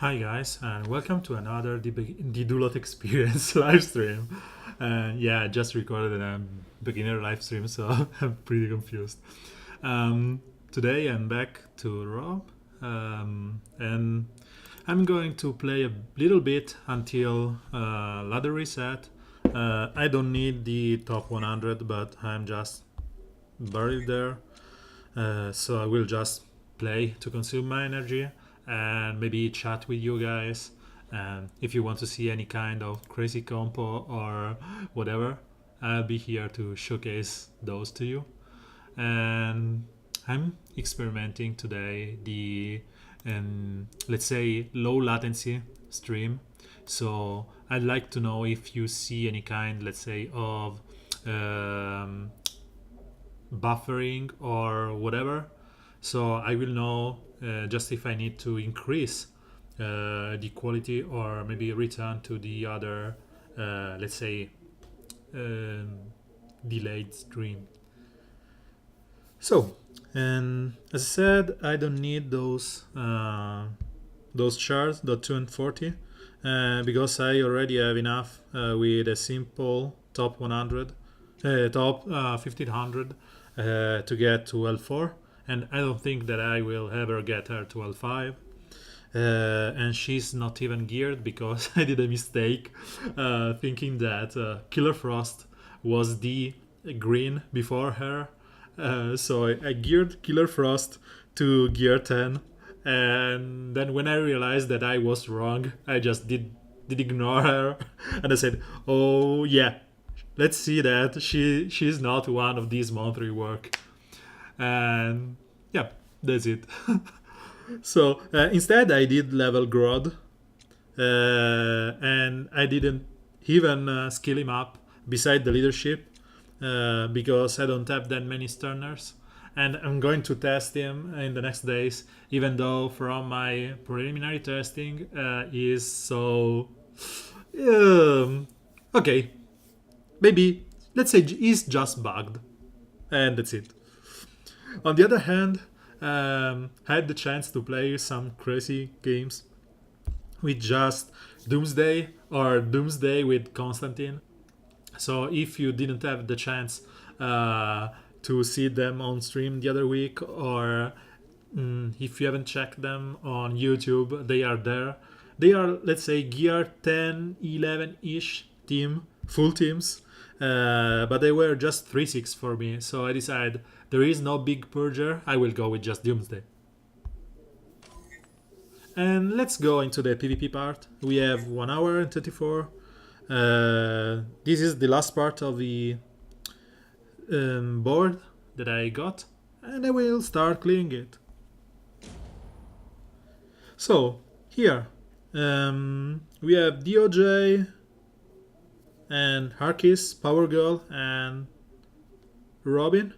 Hi guys, and welcome to another the Do Lot Experience live stream. And yeah, I just recorded a beginner live stream, so I'm pretty confused. Today I'm back to Rob, and I'm going to play a little bit until ladder reset. I don't need the top 100, but I'm just buried there. So I will just play to consume my energy and maybe chat with you guys. And if you want to see any kind of crazy compo or whatever, I'll be here to showcase those to you. And I'm experimenting today the let's say low latency stream. So I'd like to know if you see any kind, let's say, of um, buffering or whatever. So I will know just if I need to increase the quality or maybe return to the other, let's say, um, delayed stream. So, and as I said, I don't need those shards, the 240, because I already have enough with a simple top 100, top 1500 to get to L4, and I don't think that I will ever get her to L5. And she's not even geared because I did a mistake thinking that Killer Frost was the green before her. So I geared Killer Frost to gear 10, and then when I realized that I was wrong, I just did ignore her, and I said, "Oh yeah, let's see that she's not one of these monthly work." And yeah, that's it. So instead, I did level Grod, and I didn't even skill him up beside the leadership because I don't have that many sterners. And I'm going to test him in the next days, even though from my preliminary testing is so. Um, okay, maybe let's say he's just bugged, and that's it. On the other hand, I had the chance to play some crazy games with just Doomsday or Doomsday with Constantine. So if you didn't have the chance to see them on stream the other week, or if you haven't checked them on YouTube, they are there. They are, let's say, gear 10, 11 ish team, full teams, but they were just 3-6 for me. So I decided there is no big purger, I will go with just Doomsday. And let's go into the PvP part. We have 1 hour and 34. This is the last part of the board that I got, and I will start clearing it. So here we have DOJ and Harkis, Power Girl, and Robin.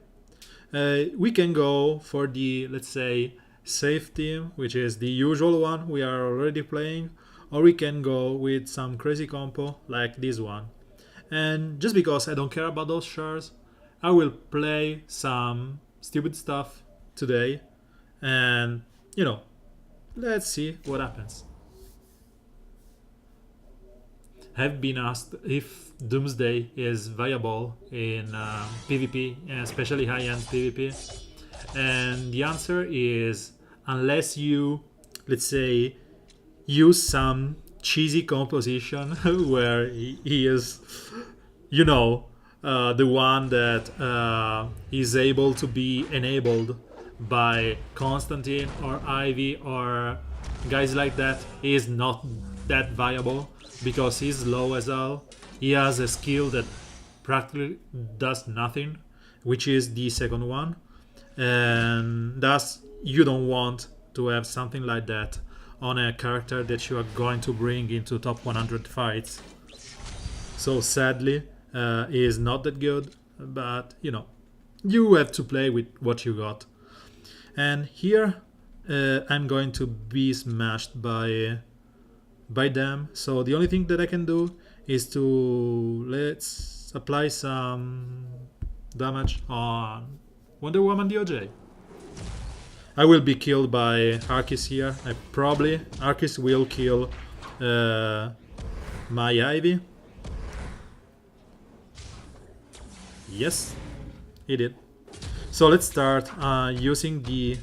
We can go for the, let's say, safe team, which is the usual one we are already playing, or we can go with some crazy compo like this one. And just because I don't care about those shards, I will play some stupid stuff today, and let's see what happens. Have been asked if Doomsday is viable in PvP, especially high-end PvP, and the answer is unless you, let's say, use some cheesy composition where he is, the one that is able to be enabled by Constantine or Ivy or guys like that, is not that viable because he's low as hell. He has a skill that practically does nothing, which is the second one, and thus you don't want to have something like that on a character that you are going to bring into top 100 fights. So sadly, he is not that good, but you have to play with what you got. And here I'm going to be smashed by them. So the only thing that I can do is to let's apply some damage on Wonder Woman DOJ. I will be killed by Arcus here. Probably Arcus will kill my Ivy. Yes, he did. So let's start using the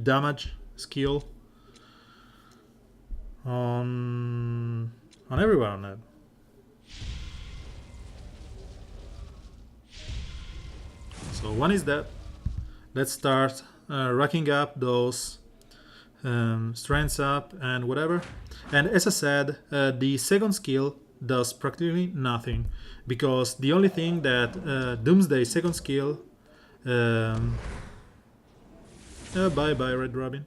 damage skill on everyone. So one is that. Let's start racking up those strengths up and whatever. And as I said, the second skill does practically nothing, because the only thing that Doomsday second skill bye Red Robin.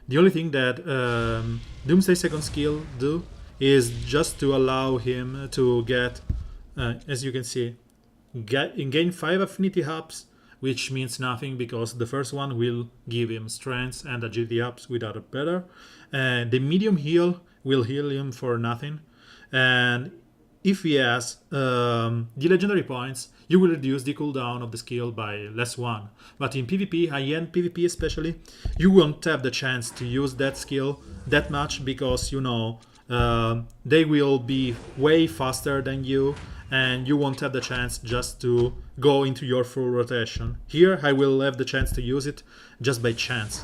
The only thing that Doomsday second skill do is just to allow him to get, as you can see, gain 5 affinity ups, which means nothing because the first one will give him strength and agility ups without a better. The medium heal will heal him for nothing. And if he has the legendary points, you will reduce the cooldown of the skill by +1. But in PvP, high-end PvP especially, you won't have the chance to use that skill that much because, you know, they will be way faster than you, and you won't have the chance just to go into your full rotation. Here I will have the chance to use it just by chance.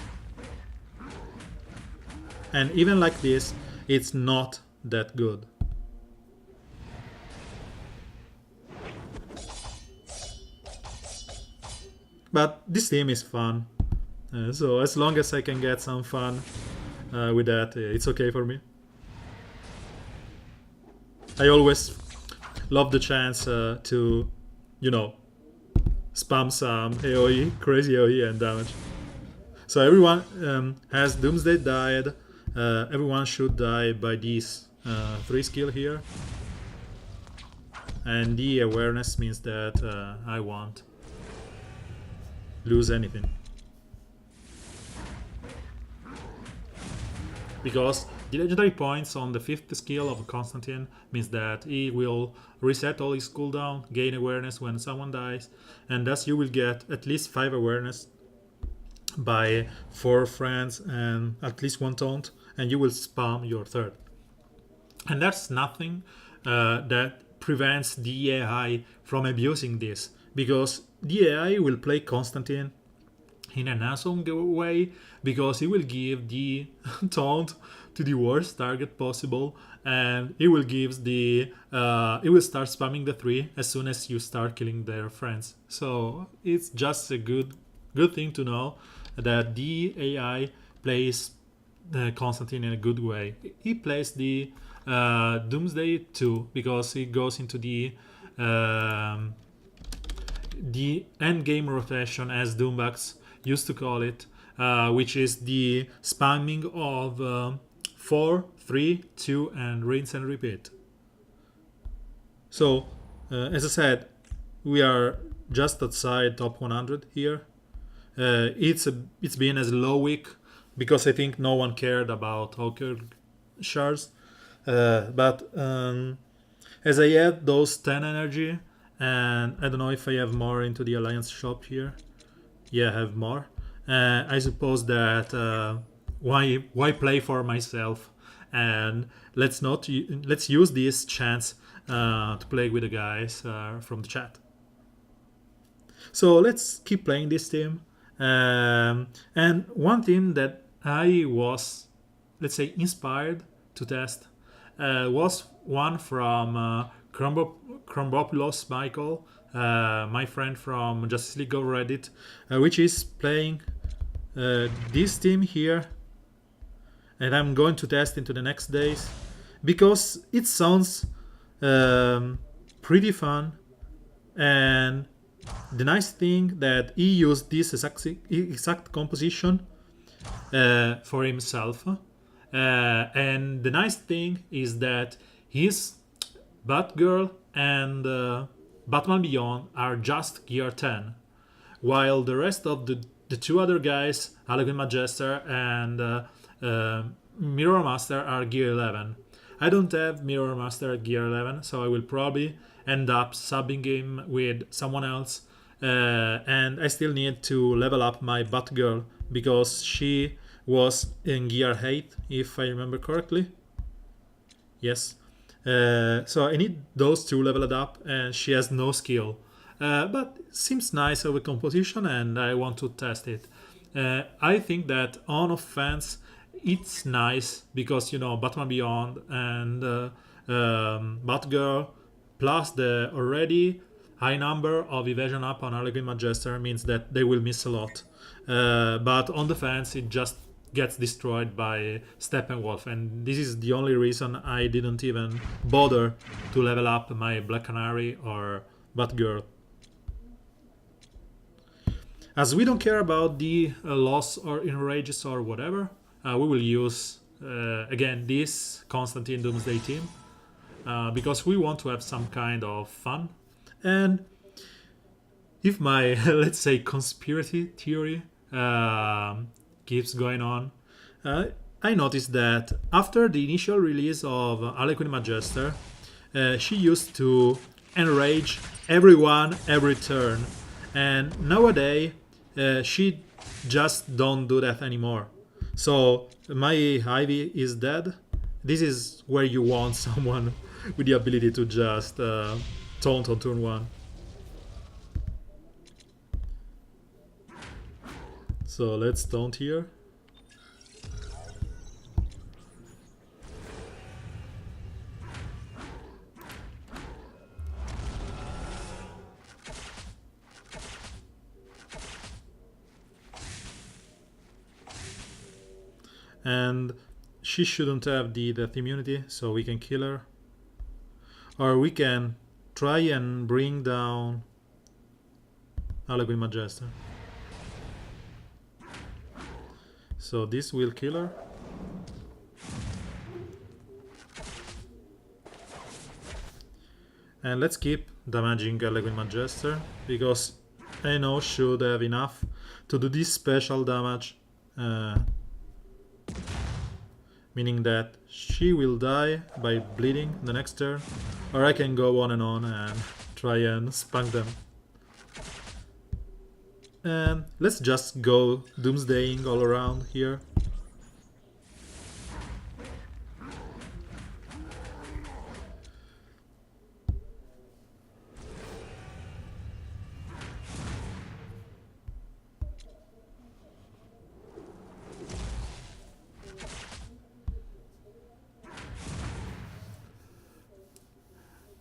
And even like this, it's not that good. But this team is fun. So as long as I can get some fun with that, it's okay for me. I always love the chance to, you know, spam some AoE, crazy AoE and damage. So everyone has Doomsday died. Everyone should die by these 3 skill here. And the awareness means that I won't lose anything. Because the legendary points on the 5th skill of Constantine means that he will reset all his cooldown, gain awareness when someone dies, and thus you will get at least 5 awareness by 4 friends and at least 1 taunt, and you will spam your 3rd. And that's nothing that prevents the AI from abusing this, because the AI will play Constantine in an awesome way because he will give the taunt to the worst target possible, and he will give the he will start spamming the 3 as soon as you start killing their friends. So it's just a good thing to know that the AI plays Constantine in a good way. He plays the Doomsday too because he goes into the end game rotation, as Doombucks used to call it, which is the spamming of 4, 3, 2, and rinse and repeat. So, as I said, we are just outside top 100 here. It's been as low week because I think no one cared about Hawkgirl shards. But as I had those 10 energy, and I don't know if I have more into the Alliance shop here. Yeah, I have more. I suppose that why play for myself, and let's use this chance to play with the guys from the chat. So let's keep playing this team. And one team that I was, let's say, inspired to test was one from Chrombopoulos Michael, my friend from Justice League of Reddit, which is playing this team here, and I'm going to test into the next days because it sounds pretty fun. And the nice thing that he used this exact composition for himself, and the nice thing is that his Batgirl and Batman Beyond are just gear 10, while the rest of the 2 other guys, Harlequin Majester and Mirror Master, are gear 11. I don't have Mirror Master gear 11, so I will probably end up subbing him with someone else. And I still need to level up my Batgirl because she was in gear 8, if I remember correctly. Yes. So I need those two leveled up, and she has no skill. But it seems nice of a composition, and I want to test it. I think that on offense, it's nice because Batman Beyond and Batgirl plus the already high number of evasion up on Harley Quinn Manchester means that they will miss a lot. But on defense, it just gets destroyed by Steppenwolf, and this is the only reason I didn't even bother to level up my Black Canary or Batgirl. As we don't care about the loss or enrages or whatever, we will use again this Constantine Doomsday team because we want to have some kind of fun. And if my let's say conspiracy theory keeps going on, I noticed that after the initial release of Harley Quinn Manchester, she used to enrage everyone every turn, and nowadays she just don't do that anymore. So my Ivy is dead. This is where you want someone with the ability to just taunt on turn 1. So let's taunt here. And she shouldn't have the death immunity, so we can kill her. Or we can try and bring down Harley Quinn Manchester. So this will kill her. And let's keep damaging Harley Quinn Manchester, because I know should have enough to do this special damage. Meaning that she will die by bleeding the next turn, or I can go on and try and spunk them. And let's just go doomsdaying all around here.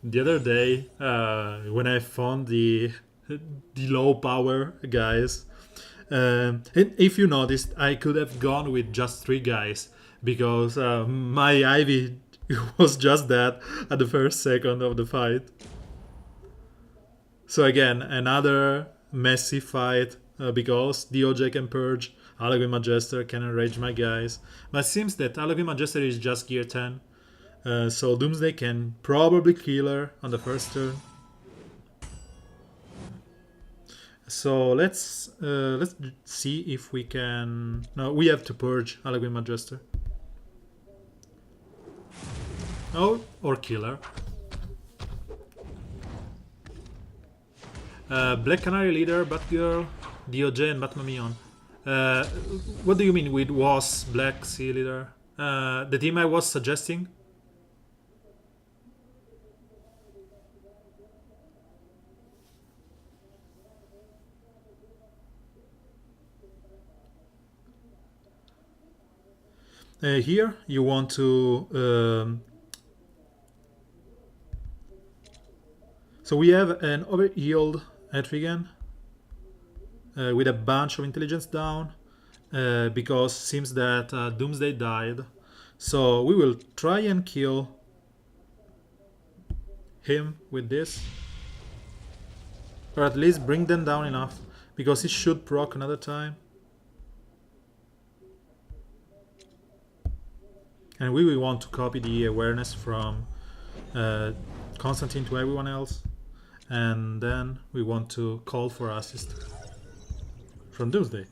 The other day, when I found the low power guys, if you noticed, I could have gone with just 3 guys because my Ivy was just that at the first second of the fight. So again, another messy fight because DOJ can purge, Harley Quinn Manchester can enrage my guys, but it seems that Harley Quinn Manchester is just gear 10. So Doomsday can probably kill her on the first turn. So let's see if we can. No, we have to purge Harley Quinn Manchester. Oh, or kill her. Black Canary leader, Batgirl, DOJ, and Batman Beyond. What do you mean with was Black Sea leader? The team I was suggesting. Here you want to so we have an overhealed Etrigan with a bunch of intelligence down because it seems that Doomsday died, so we will try and kill him with this, or at least bring them down enough because he should proc another time. And we will want to copy the awareness from Constantine to everyone else. And then we want to call for assist from Doomsday.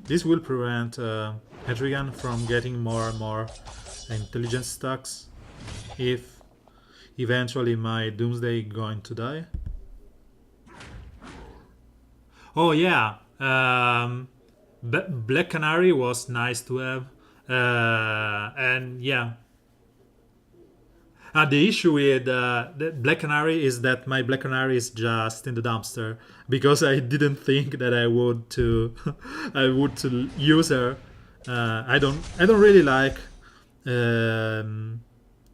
This will prevent Hedrigan from getting more and more intelligence stacks if eventually my Doomsday going to die. Oh yeah, Black Canary was nice to have, and yeah. The issue with the Black Canary is that my Black Canary is just in the dumpster because I didn't think that I would to I would to use her. I don't really like.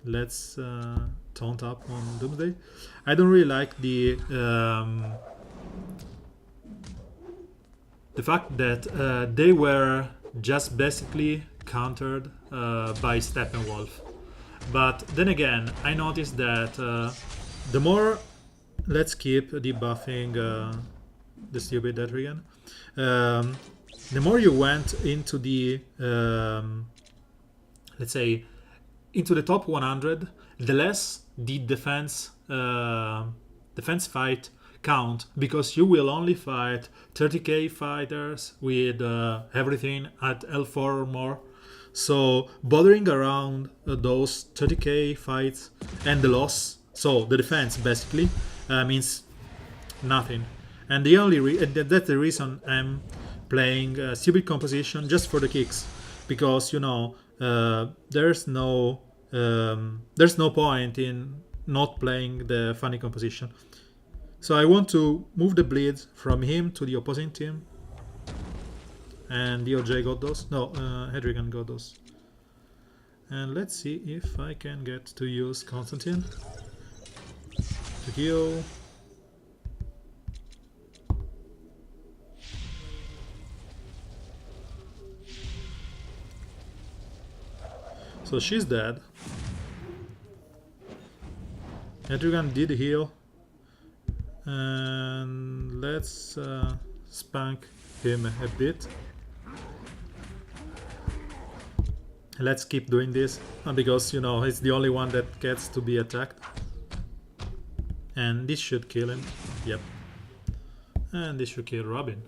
Let's taunt up on Doomsday. I don't really like the fact that they were just basically countered by Steppenwolf. But then again, I noticed that the more, let's keep debuffing the stupid Etrigan, the more you went into the let's say into the top 100, the less the defense fight count, because you will only fight 30k fighters with everything at L4 or more. So bothering around those 30k fights and the loss, so the defense basically means nothing. And the only that's the reason I'm playing stupid composition just for the kicks, because there's no point in not playing the funny composition. So I want to move the bleed from him to the opposing team. And DOJ got those. No, Hedrigan got those. And let's see if I can get to use Constantine to heal. So she's dead. Hedrigan did heal. And let's spank him a bit. Let's keep doing this because he's the only one that gets to be attacked, and this should kill him. Yep. And this should kill Robin.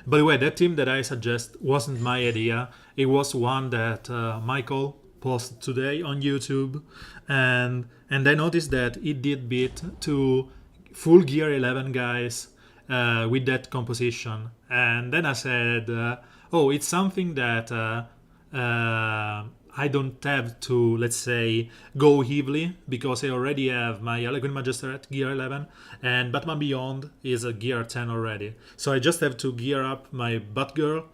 By the way, that team that I suggest wasn't my idea. It was one that Michael posted today on YouTube, and I noticed that it did beat 2 full gear 11 guys with that composition. And then I said, oh, it's something that I don't have to, let's say, go heavily, because I already have my Eloquent Magister at gear 11 and Batman Beyond is a gear 10 already. So I just have to gear up my Batgirl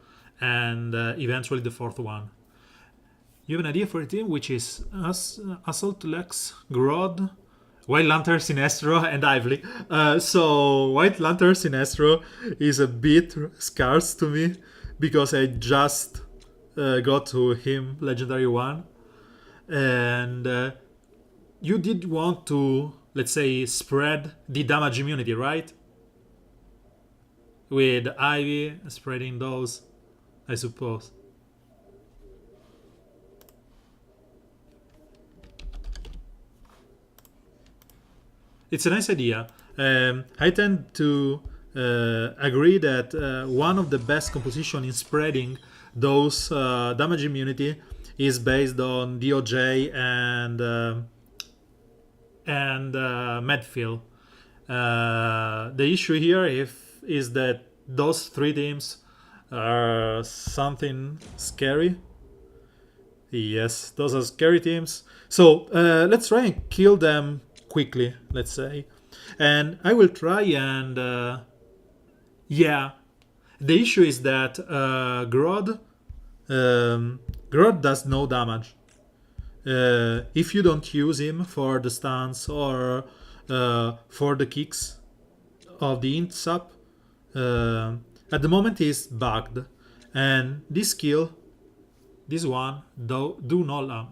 and eventually the 4th one. You have an idea for a team, which is Assault Lex, Grodd, White Lantern, Sinestro, and Ively. So White Lantern, Sinestro is a bit scarce to me, because I just got to him Legendary 1. And you did want to, let's say, spread the damage immunity, right? With Ivy spreading those, I suppose. It's a nice idea. I tend to agree that one of the best composition in spreading those damage immunity is based on DOJ and Medfield. The issue here is that those 3 teams are something scary. Yes, those are scary teams. So let's try and kill them quickly, let's say. And I will try and yeah, the issue is that Grodd does no damage if you don't use him for the stance or for the kicks of the int sub. At the moment he's bugged, and this skill, this one, do not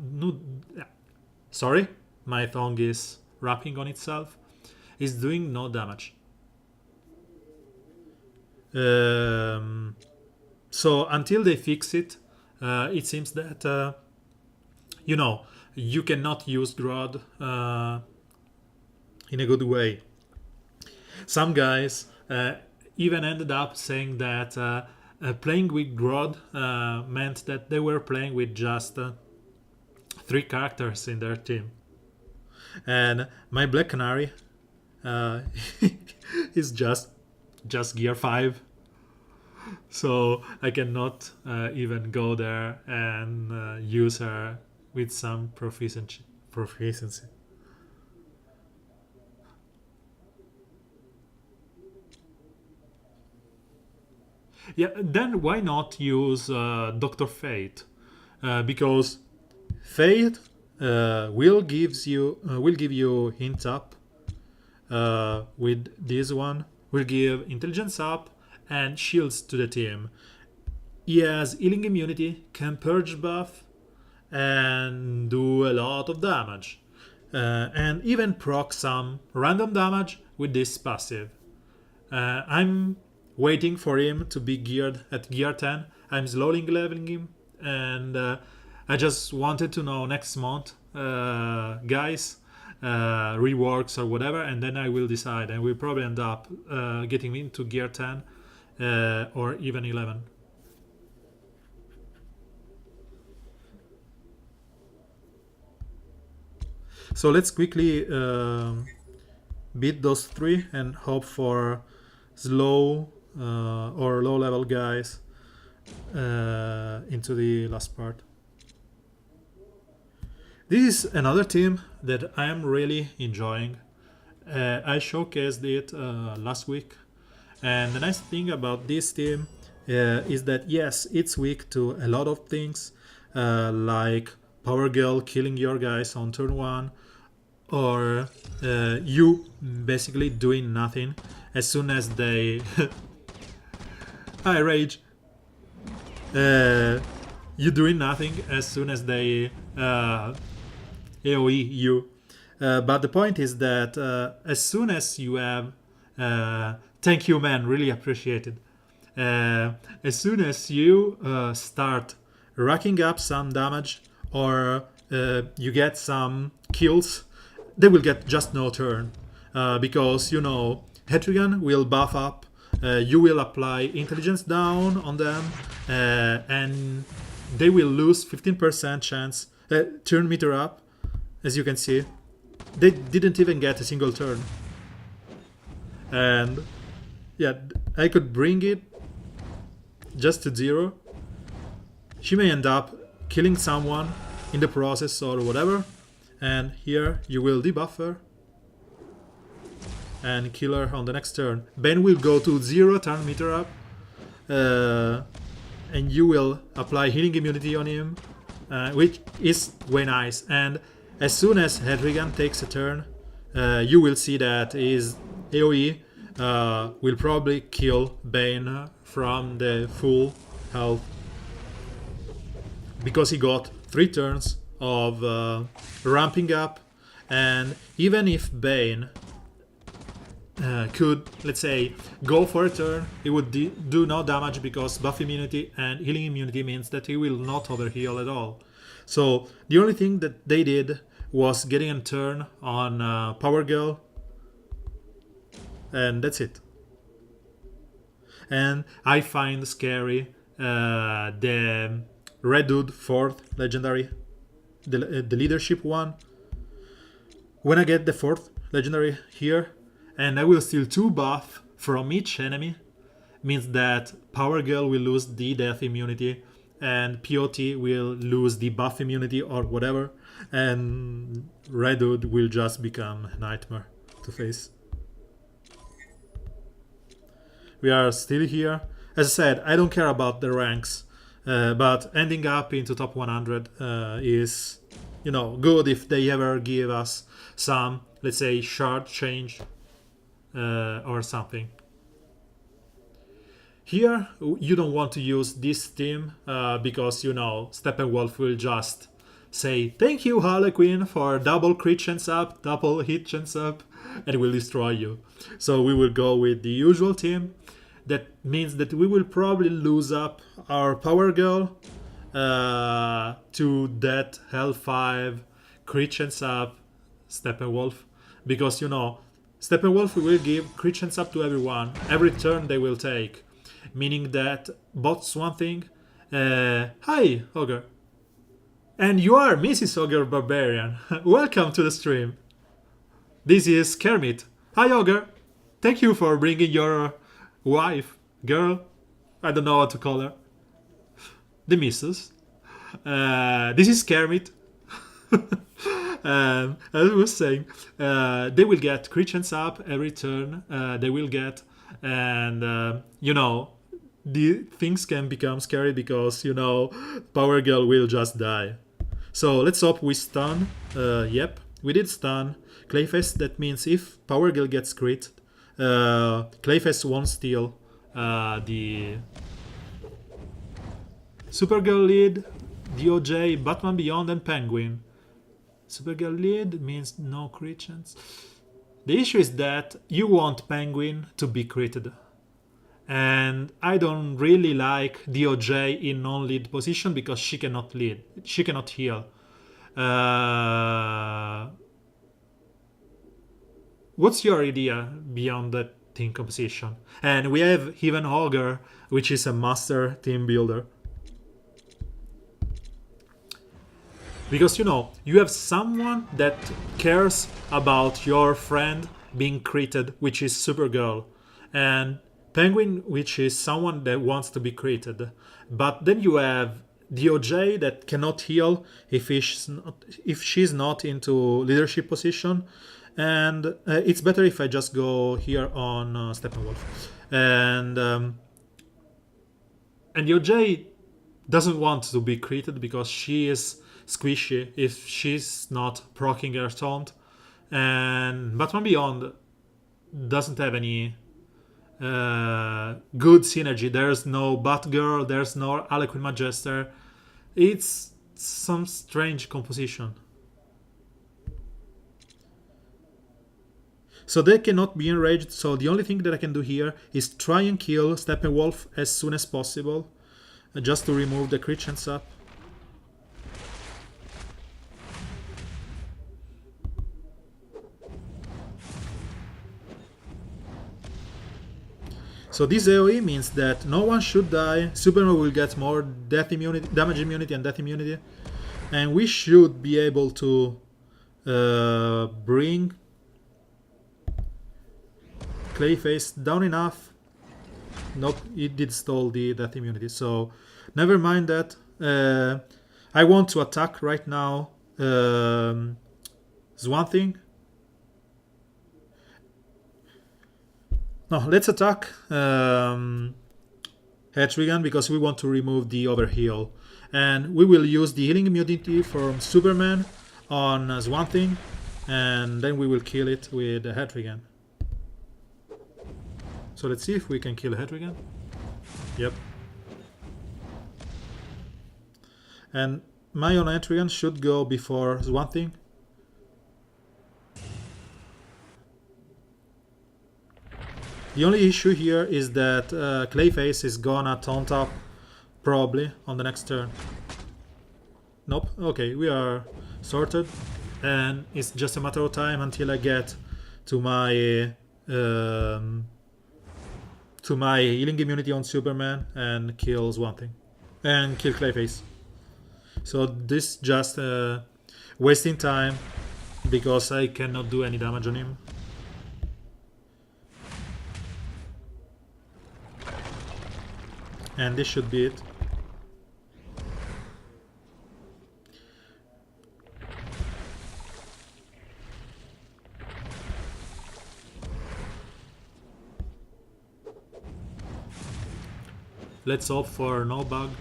sorry, my tongue is wrapping on itself, is doing no damage. So until they fix it, it seems that you cannot use Grodd in a good way. Some guys even ended up saying that Playing with Grodd meant that they were playing with just 3 characters in their team. And my Black Canary uh, is just gear 5, so I cannot even go there and use her with some proficiency. Yeah, then why not use Doctor Fate? Because Fate will give you hint up with this one. Will give intelligence up and shields to the team. He has healing immunity, can purge buff, and do a lot of damage. And even proc some random damage with this passive. I'm waiting for him to be geared at gear 10. I'm slowly leveling him, and I just wanted to know next month, guys, reworks or whatever, and then I will decide, and we'll probably end up getting into gear 10 or even 11. So let's quickly beat those 3 and hope for slow or low level guys into the last part. This is another team that I am really enjoying. I showcased it last week, and the nice thing about this team is that yes, it's weak to a lot of things, like Power Girl killing your guys on turn 1, or you basically doing nothing as soon as they I rage. You doing nothing as soon as they AoE you. But the point is that as soon as you have thank you, man, really appreciated. As soon as you start racking up some damage, or you get some kills, they will get just no turn, because you know Hetrigan will buff up, you will apply intelligence down on them, and they will lose 15% chance turn meter up. As you can see, they didn't even get a single turn, and yeah, I could bring it just to 0. She may end up killing someone in the process or whatever, and here you will debuff her and kill her on the next turn. Ben will go to 0 turn meter up, and you will apply healing immunity on him, which is way nice. And as soon as Hedrigan takes a turn, you will see that his AoE will probably kill Bane from the full health, because he got 3 turns of ramping up. And even if Bane could, let's say, go for a turn, he would do no damage, because buff immunity and healing immunity means that he will not overheal at all. So the only thing that they did was getting a turn on Power Girl, and that's it. And I find scary the Red Dude 4th legendary, the leadership one. When I get the 4th legendary here, and I will steal 2 buff from each enemy, means that Power Girl will lose the death immunity, and POT will lose the buff immunity or whatever, and Red Dude will just become a nightmare to face. We are still here. As I said, I don't care about the ranks, but ending up into top 100 is, you know, good if they ever give us some, let's say, shard change or something. Here, you don't want to use this team because, you know, Steppenwolf will just say, thank you, Harlequin, for double crit chance up, double hit chance up, and it will destroy you. So we will go with the usual team. That means that we will probably lose up our Power Girl to that Hell5 crit chance up Steppenwolf, because, you know, Steppenwolf will give crit chance up to everyone every turn they will take. meaning that both Swamp Thing. Hi, Ogre. And you are Mrs. Ogre Barbarian. Welcome to the stream. This is Kermit. Hi, Ogre. Thank you for bringing your wife, girl. I don't know what to call her. The missus. This is Kermit. As I was saying, they will get crit chance up every turn. They will get, and the things can become scary because Power Girl will just die. So let's hope we stun. Yep, we did stun Clayface. That means if Power Girl gets crit, Clayface won't steal the Supergirl lead, DOJ, Batman Beyond, and Penguin. Supergirl lead means no crit chance. The issue is that you want Penguin to be critted. And I don't really like DOJ in non-lead position because she cannot lead. She cannot heal. What's your idea beyond that team composition? And we have even Hawkgirl, which is a master team builder. Because you have someone that cares about your friend being critted, which is Supergirl, and Penguin, which is someone that wants to be critted. But then you have DOJ that cannot heal if she's not into leadership position, and it's better if I just go here on Steppenwolf. And DOJ doesn't want to be critted because she is squishy if she's not proccing her taunt, and Batman Beyond doesn't have any good synergy. There's no Batgirl, there's no Harlequin Magister. It's some strange composition. So they cannot be enraged, so the only thing that I can do here is try and kill Steppenwolf as soon as possible, just to remove the crit chance up. So this AoE means that no one should die, Superman will get more death immunity, damage immunity and death immunity, and we should be able to bring Clayface down enough. Nope, it did stall the death immunity, so never mind that. I want to attack right now Swamp Thing. No, let's attack Hetrigan because we want to remove the overheal. And we will use the healing immunity from Superman on Swamp Thing, and then we will kill it with Hetrigan. So let's see if we can kill Hetrigan. Yep. And my own Hetrigan should go before Swamp Thing. The only issue here is that Clayface is gonna taunt up probably on the next turn. Nope. Okay, we are sorted, and it's just a matter of time until I get to my healing immunity on Superman and kill Swamp Thing and kill Clayface. So this just wasting time because I cannot do any damage on him. And this should be it. Let's hope for no bug.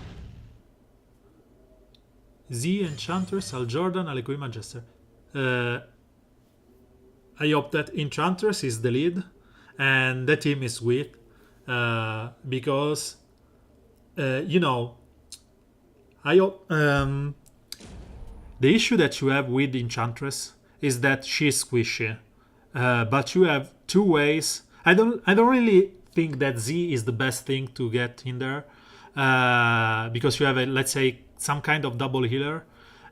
Z, Enchantress, Al Jordan, Harlequin Magister. I hope that Enchantress is the lead and the team is weak because I hope the issue that you have with Enchantress is that she's squishy, but you have two ways. I don't really think that Z is the best thing to get in there because you have let's say some kind of double healer,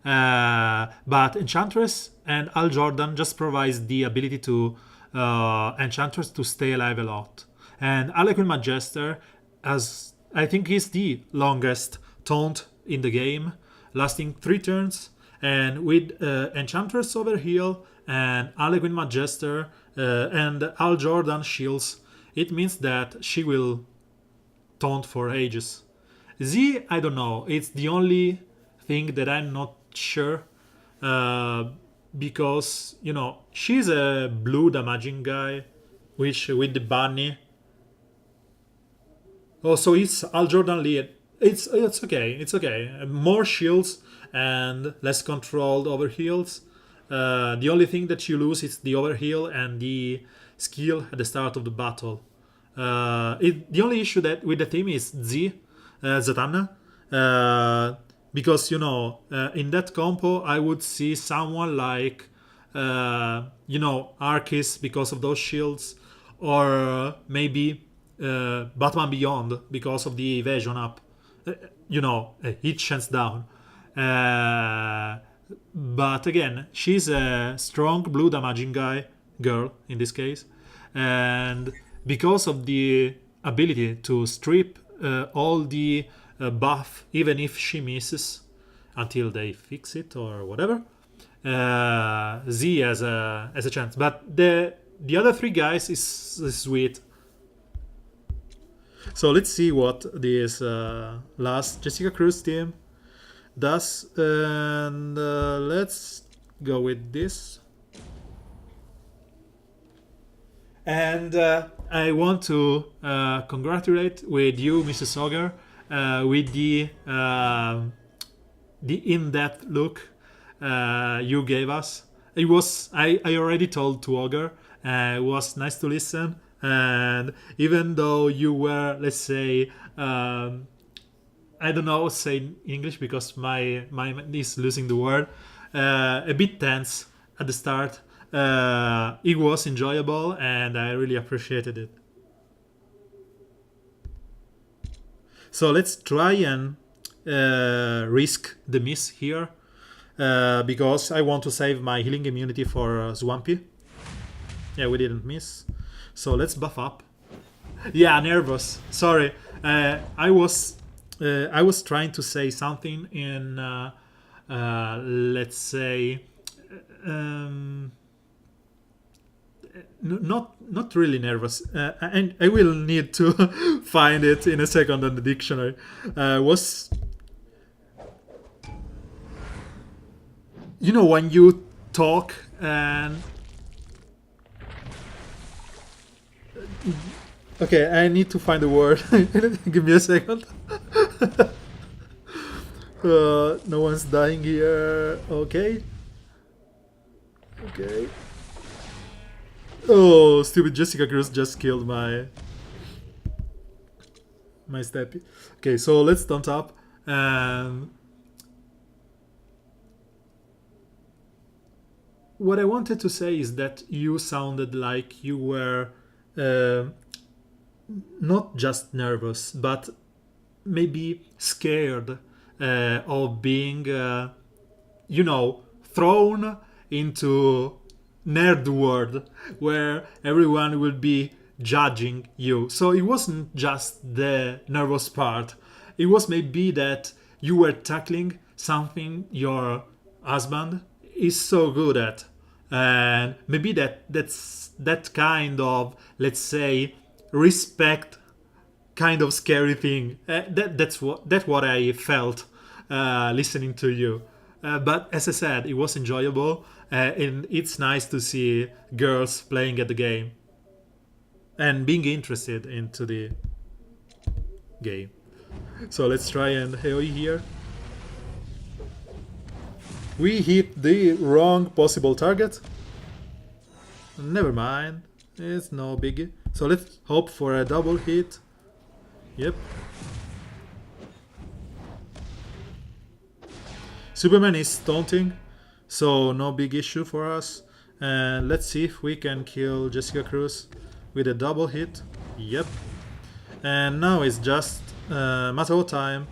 but Enchantress and Al Jordan just provides the ability to Enchantress to stay alive a lot, and Harlequin Magister as I think he's the longest taunt in the game, lasting 3 turns, and with Enchantress Overheal and Harlequin Magister and Al Jordan shields, it means that she will taunt for ages. Z, I don't know. It's the only thing that I'm not sure. Because, you know, she's a blue damaging guy, which with the bunny. Oh, so it's Al Jordan lead. It's okay. It's okay. More shields and less controlled overheals. The only thing that you lose is the overheal and the skill at the start of the battle. The only issue that with the team is Zatanna, because you know in that compo I would see someone like you know Arceus because of those shields, or maybe Batman Beyond because of the evasion up. You know, hit chance down. But again, she's a strong blue damaging girl in this case, and because of the ability to strip all the buff, even if she misses, until they fix it or whatever, Z has a chance. But the other 3 guys is sweet. So let's see what this last Jessica Cruz team does, and let's go with this. And I want to congratulate with you, Mrs. Auger, with the in-depth look you gave us. It was I already told to Auger. It was nice to listen, and even though you were, let's say, I don't know, say in English because my mind is losing the word, a bit tense at the start. It was enjoyable and I really appreciated it. So let's try and risk the miss here, because I want to save my healing immunity for Swampy. Yeah, we didn't miss. So let's buff up. Yeah, nervous. Sorry. I was trying to say something in let's say not really nervous, and I will need to find it in a second on the dictionary. Was, you know, when you talk and okay, I need to find the word. Give me a second. No one's dying here. Okay. Oh, stupid Jessica Cruz just killed my steppy. Okay, so let's taunt up. What I wanted to say is that you sounded like you were not just nervous, but maybe scared of being, you know, thrown into nerd world where everyone will be judging you. So it wasn't just the nervous part. It was maybe that you were tackling something your husband is so good at, and maybe that's that kind of, let's say, respect kind of scary thing. That's what I felt listening to you. But as I said, it was enjoyable, and it's nice to see girls playing at the game and being interested into the game. So let's try and AoE here. We hit the wrong possible target. Never mind, it's no biggie. So let's hope for a double hit. Yep. Superman is taunting, so no big issue for us. And let's see if we can kill Jessica Cruz with a double hit. Yep. And now it's just a matter of time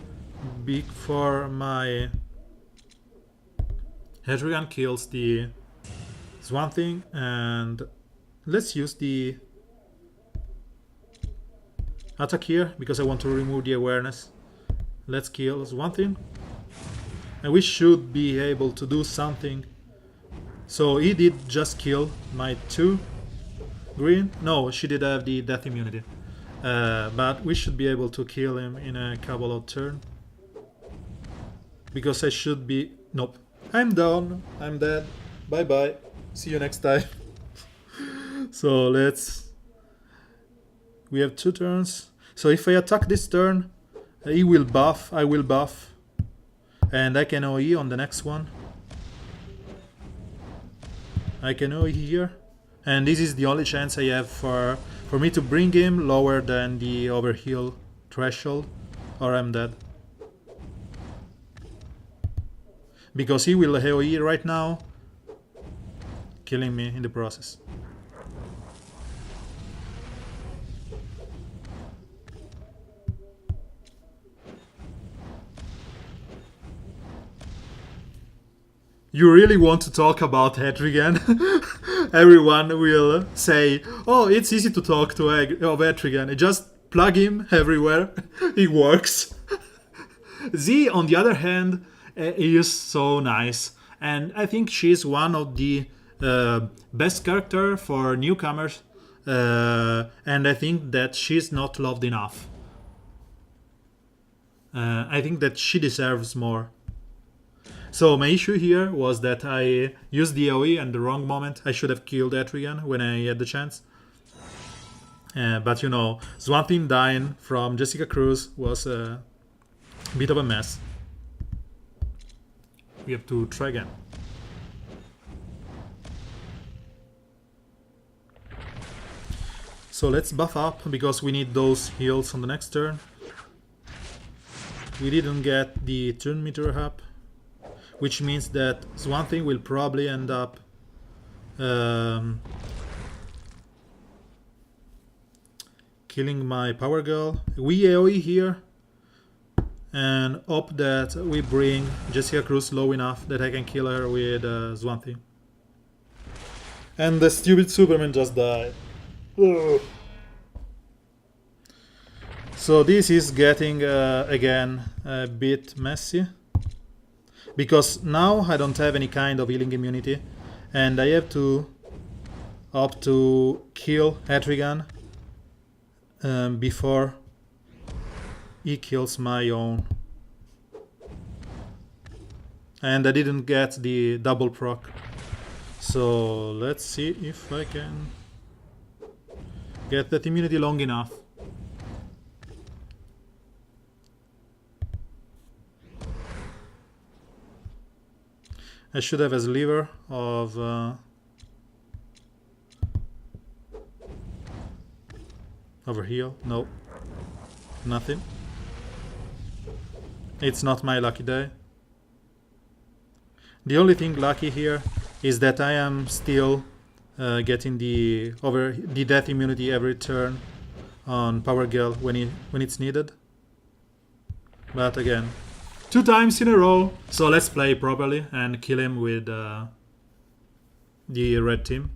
before my Hadrian kills the Swan Thing, and let's use the Attack here, because I want to remove the awareness. Let's kill one thing. And we should be able to do something. So he did just kill my 2 green. No, she did have the death immunity. But we should be able to kill him in a couple of turns. Because I should be... Nope. I'm done. I'm dead. Bye bye. See you next time. So let's... We have 2 turns. So if I attack this turn, he will buff. I will buff. And I can OE on the next one. I can OE here. And this is the only chance I have for me to bring him lower than the overheal threshold, or I'm dead. Because he will AoE right now, killing me in the process. You really want to talk about Etrigan? Everyone will say, oh, it's easy to talk to Etrigan. Just plug him everywhere. It works. Z, on the other hand, is so nice. And I think she's one of the best character for newcomers. And I think that she's not loved enough. I think that she deserves more. So my issue here was that I used the AoE at the wrong moment. I should have killed Etrigan when I had the chance. But you know, Swamping dying from Jessica Cruz was a bit of a mess. We have to try again. So let's buff up, because we need those heals on the next turn. We didn't get the turn meter up, which means that Swan Thing will probably end up killing my Power Girl. We AoE here and hope that we bring Jessica Cruz low enough that I can kill her with Swan Thing. And the stupid Superman just died. Ugh. So this is getting again a bit messy. Because now I don't have any kind of healing immunity, and I have to opt to kill Etrigan before he kills my own. And I didn't get the double proc. So let's see if I can get that immunity long enough. I should have a sliver of overheal. No, nothing. It's not my lucky day. The only thing lucky here is that I am still getting the death immunity every turn on Power Girl when it's needed. But again, 2 times in a row. So let's play properly and kill him with the red team.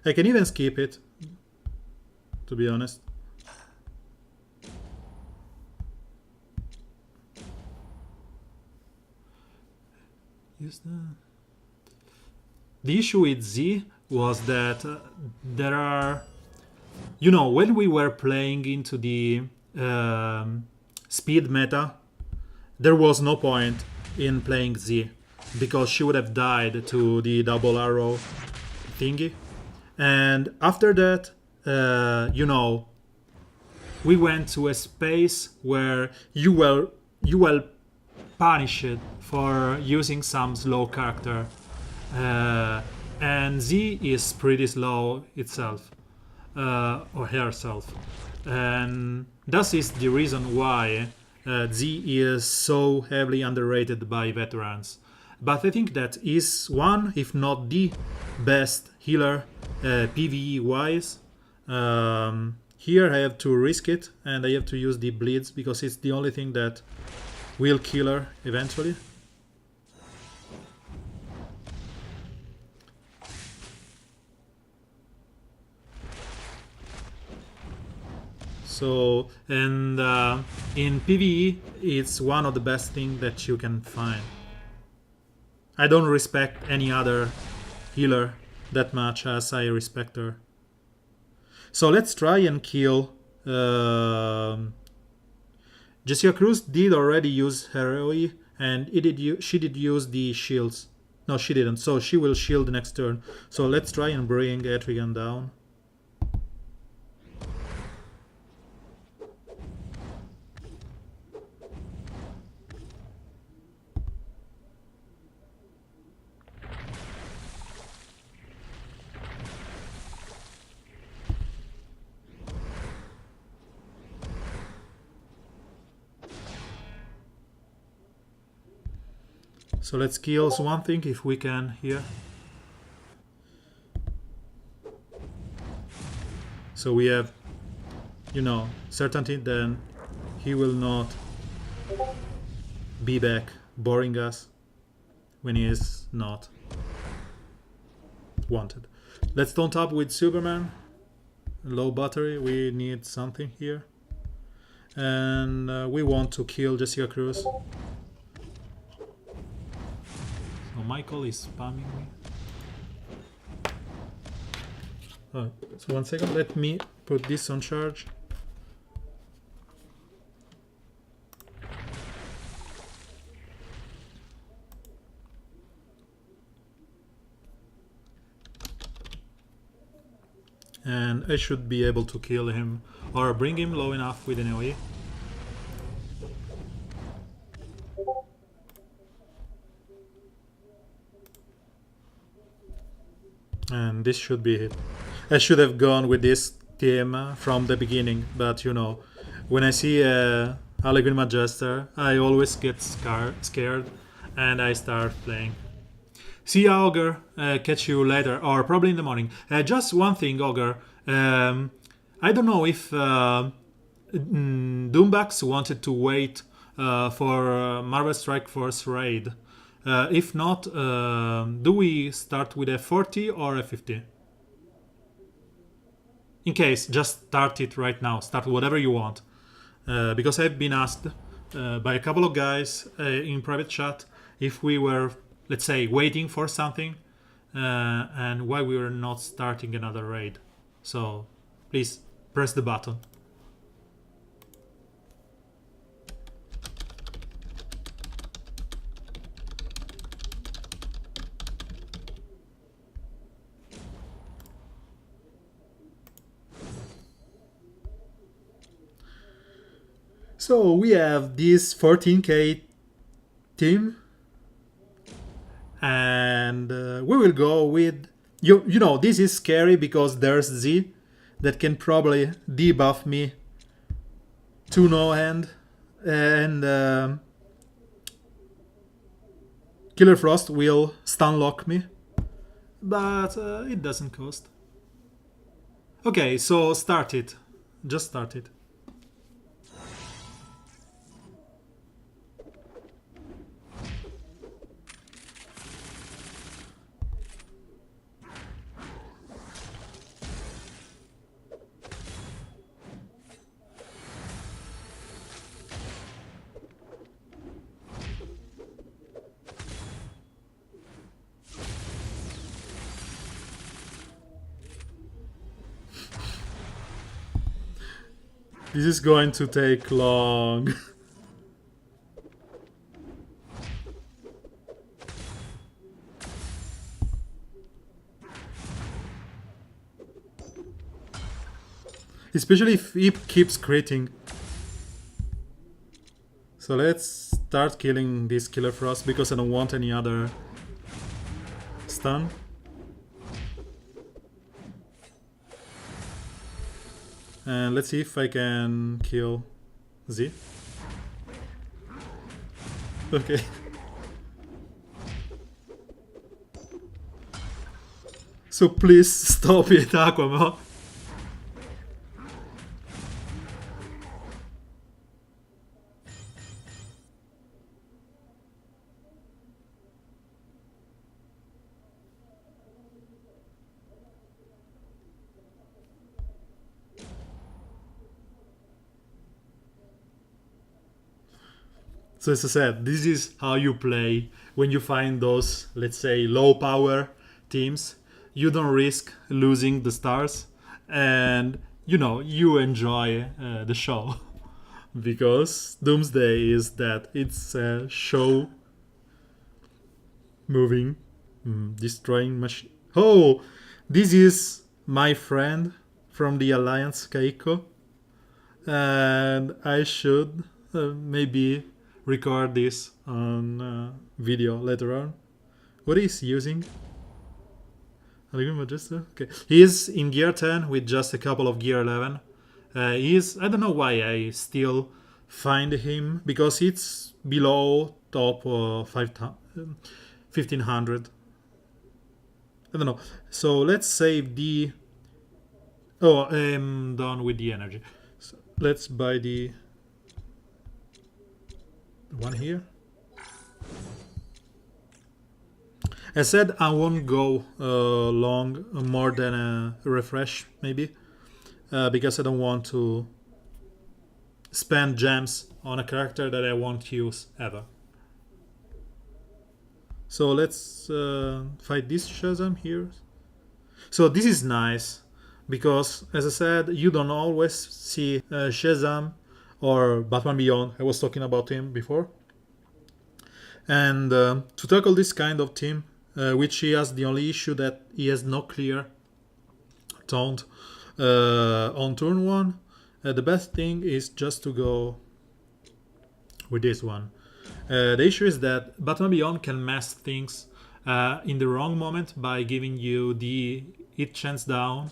I can even skip it, to be honest. The issue with Z was that there are... You know, when we were playing into the speed meta, there was no point in playing Z, because she would have died to the double arrow thingy. And after that, you know, we went to a space where you were punished for using some slow character. And Z is pretty slow itself. Or herself, and that is the reason why Z is so heavily underrated by veterans. But I think that is one, if not the best healer PvE wise. Here I have to risk it, and I have to use the bleeds because it's the only thing that will kill her eventually. So, and in PvE, it's one of the best things that you can find. I don't respect any other healer that much as I respect her. So let's try and kill. Jessica Cruz did already use her AoE, and she did use the shields. No, she didn't. So she will shield the next turn. So let's try and bring Etrigan down. So let's kill one thing if we can here. So we have, you know, certainty then he will not be back boring us when he is not wanted. Let's don't up with Superman. Low battery, we need something here. And we want to kill Jessica Cruz. So Michael is spamming me. Oh, so 1 second, let me put this on charge. And I should be able to kill him or bring him low enough with an AoE. And this should be it. I should have gone with this team from the beginning, but you know, when I see Allegri Magister, I always get scared and I start playing. See ya, Ogre. Catch you later, or probably in the morning. Just one thing, Ogre. I don't know if Doombucks wanted to wait for Marvel Strike Force raid. If not, do we start with a 40 or a 50? In case, just start it right now. Start whatever you want. Because I've been asked by a couple of guys in private chat if we were, let's say, waiting for something and why we were not starting another raid. So please press the button. So we have this 14k team, and we will go with you know, this is scary because there's Z that can probably debuff me to no end, and Killer Frost will stun lock me, but it doesn't cost. Okay, so start it. Just start it. This is going to take long. Especially if he keeps critting. So let's start killing this Killer Frost because I don't want any other stun. And let's see if I can kill Z. Okay. So please stop it, Aquamon. So as I said, this is how you play when you find those, let's say, low power teams. You don't risk losing the stars, and you enjoy the show because Doomsday is that it's a show moving, destroying machine. Oh, this is my friend from the Alliance, Keiko, and I should maybe record this on video later on. What is he using? Allegro Magister? Okay. He is in gear 10 with just a couple of gear 11. I don't know why I still find him, because it's below top 1500. I don't know. So let's save the... Oh, I'm done with the energy. So let's buy the one here. I said I won't go long, more than a refresh maybe, because I don't want to spend gems on a character that I won't use ever. So let's fight this Shazam here. So this is nice, because as I said, you don't always see Shazam or Batman Beyond. I was talking about him before. And to tackle this kind of team, which he has the only issue that he has no clear taunt on turn 1, the best thing is just to go with this one. The issue is that Batman Beyond can mess things in the wrong moment by giving you the hit chance down,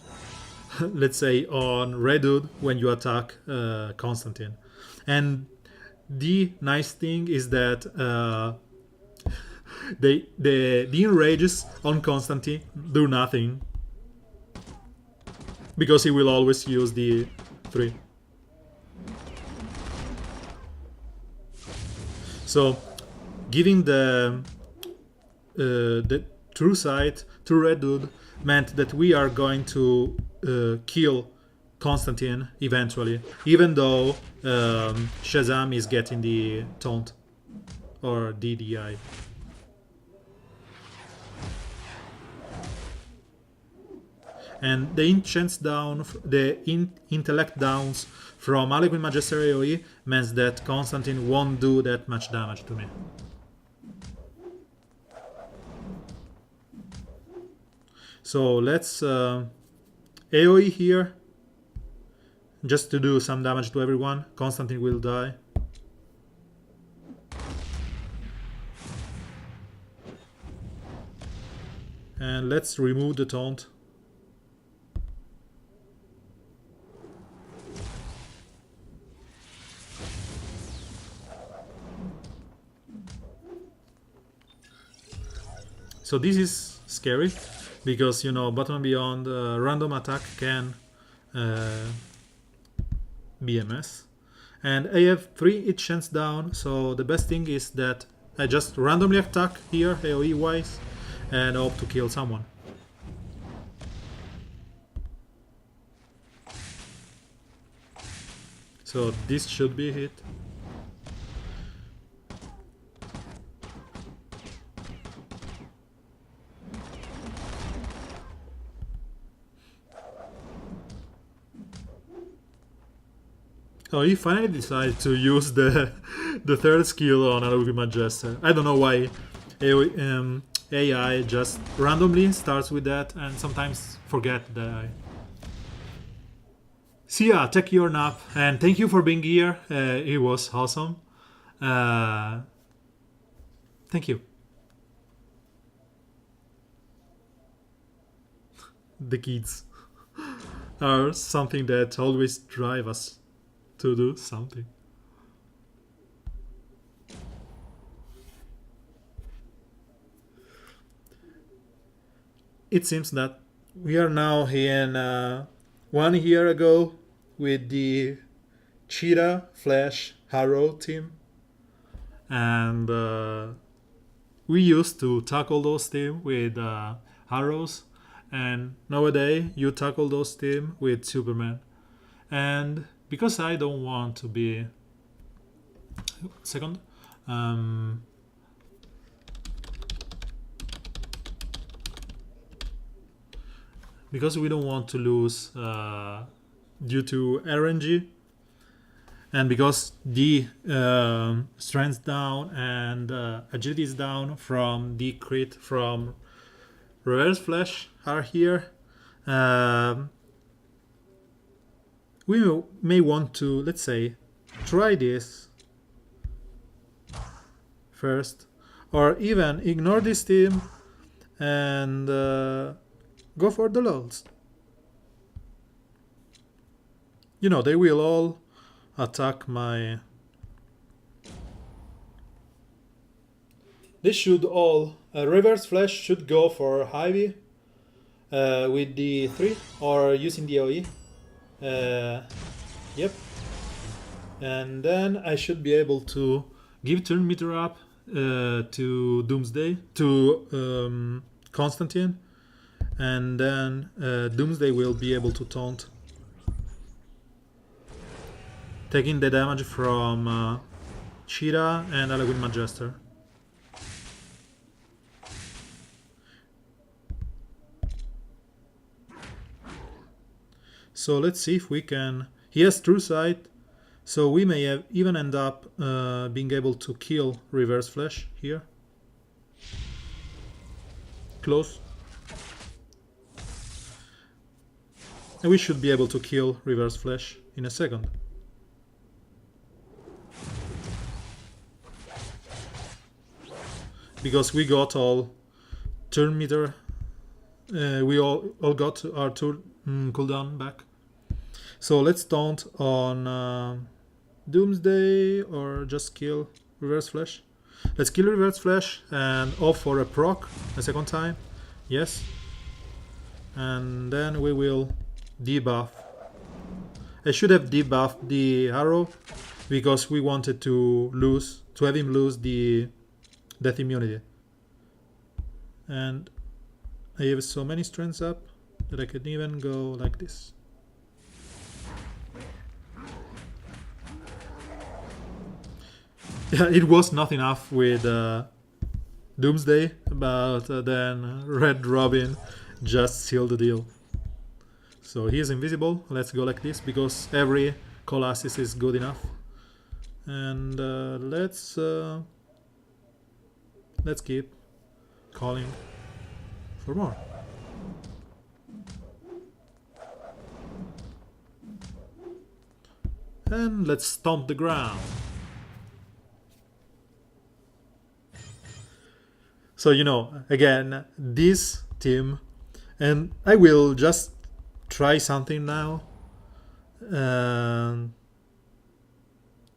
let's say on Red Hood when you attack Constantine. And the nice thing is that the enrages on Constantine do nothing, because he will always use the 3. So giving the true sight to Red Hood meant that we are going to kill Constantine eventually, even though Shazam is getting the taunt or DDI. And the enchants down, the intellect downs from Harlequin Magister AoE means that Constantine won't do that much damage to me. So let's AoE here, just to do some damage to everyone. Constantine will die. And let's remove the taunt. So this is scary, because Batman Beyond random attack can be a mess. And I have 3 hit chance down, so the best thing is that I just randomly attack here, AoE wise, and hope to kill someone. So this should be a hit. Oh, he finally decided to use the third skill on Harlequin Magister. I don't know why AI just randomly starts with that and sometimes forget that. See ya, take your nap, and thank you for being here. It was awesome. Thank you. The kids are something that always drive us to do something. It seems that we are now in 1 year ago with the Cheetah, Flash, Arrow team, and we used to tackle those teams with arrows, and nowadays you tackle those teams with Superman. And because I don't want to be Because we don't want to lose due to RNG, and because the strength down and agility is down from the crit from reverse flash are here, we may want to, let's say, try this first, or even ignore this team and go for the lulls. You know, they will all attack my... They should all... reverse flash should go for Ivy with the 3 or using the OE. Yep. And then I should be able to give turn meter up to Doomsday, to Constantine, and then Doomsday will be able to taunt, taking the damage from Cheetah and Alaguin Majester. So let's see if we can... He has True Sight, so we may have even end up being able to kill Reverse Flash here. Close. And we should be able to kill Reverse Flash in a second. Because we got all turn meter, we all got our turn cooldown back. So let's taunt on Doomsday or just kill Reverse Flash. Let's kill Reverse Flash and off for a proc a second time. Yes. And then we will debuff. I should have debuffed the arrow because we wanted to have him lose the death immunity. And I have so many strengths up that I could even go like this. Yeah, it was not enough with Doomsday, but then Red Robin just sealed the deal. So he is invisible. Let's go like this because every call assist is good enough. And let's keep calling for more. And let's stomp the ground. So, you know, again, this team, and I will just try something now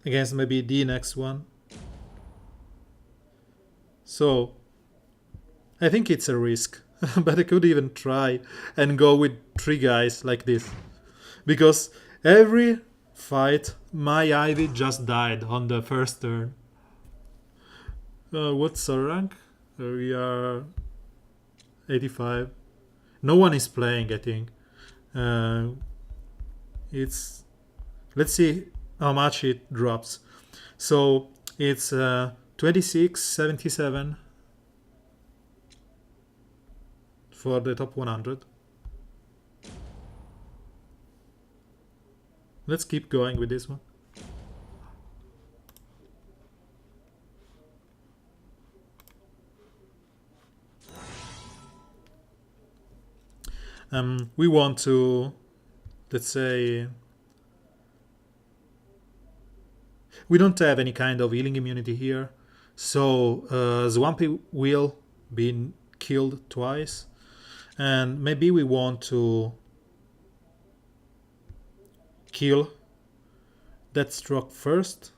against maybe the next one. So, I think it's a risk, but I could even try and go with 3 guys like this. Because every fight, my Ivy just died on the first turn. What's our rank? We are 85. No one is playing, I think. Let's see how much it drops. So it's 2677 for the top 100. Let's keep going with this one. We want to, let's say, we don't have any kind of healing immunity here, so Swampy will be killed twice, and maybe we want to kill Deathstroke first.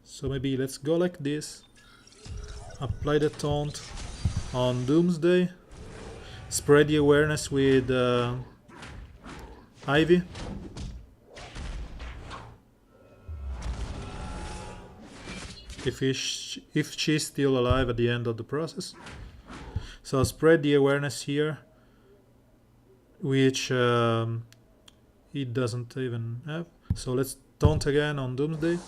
So maybe let's go like this, apply the taunt on Doomsday, spread the awareness with Ivy. If she's still alive at the end of the process. So spread the awareness here, which it doesn't even have. So let's taunt again on Doomsday.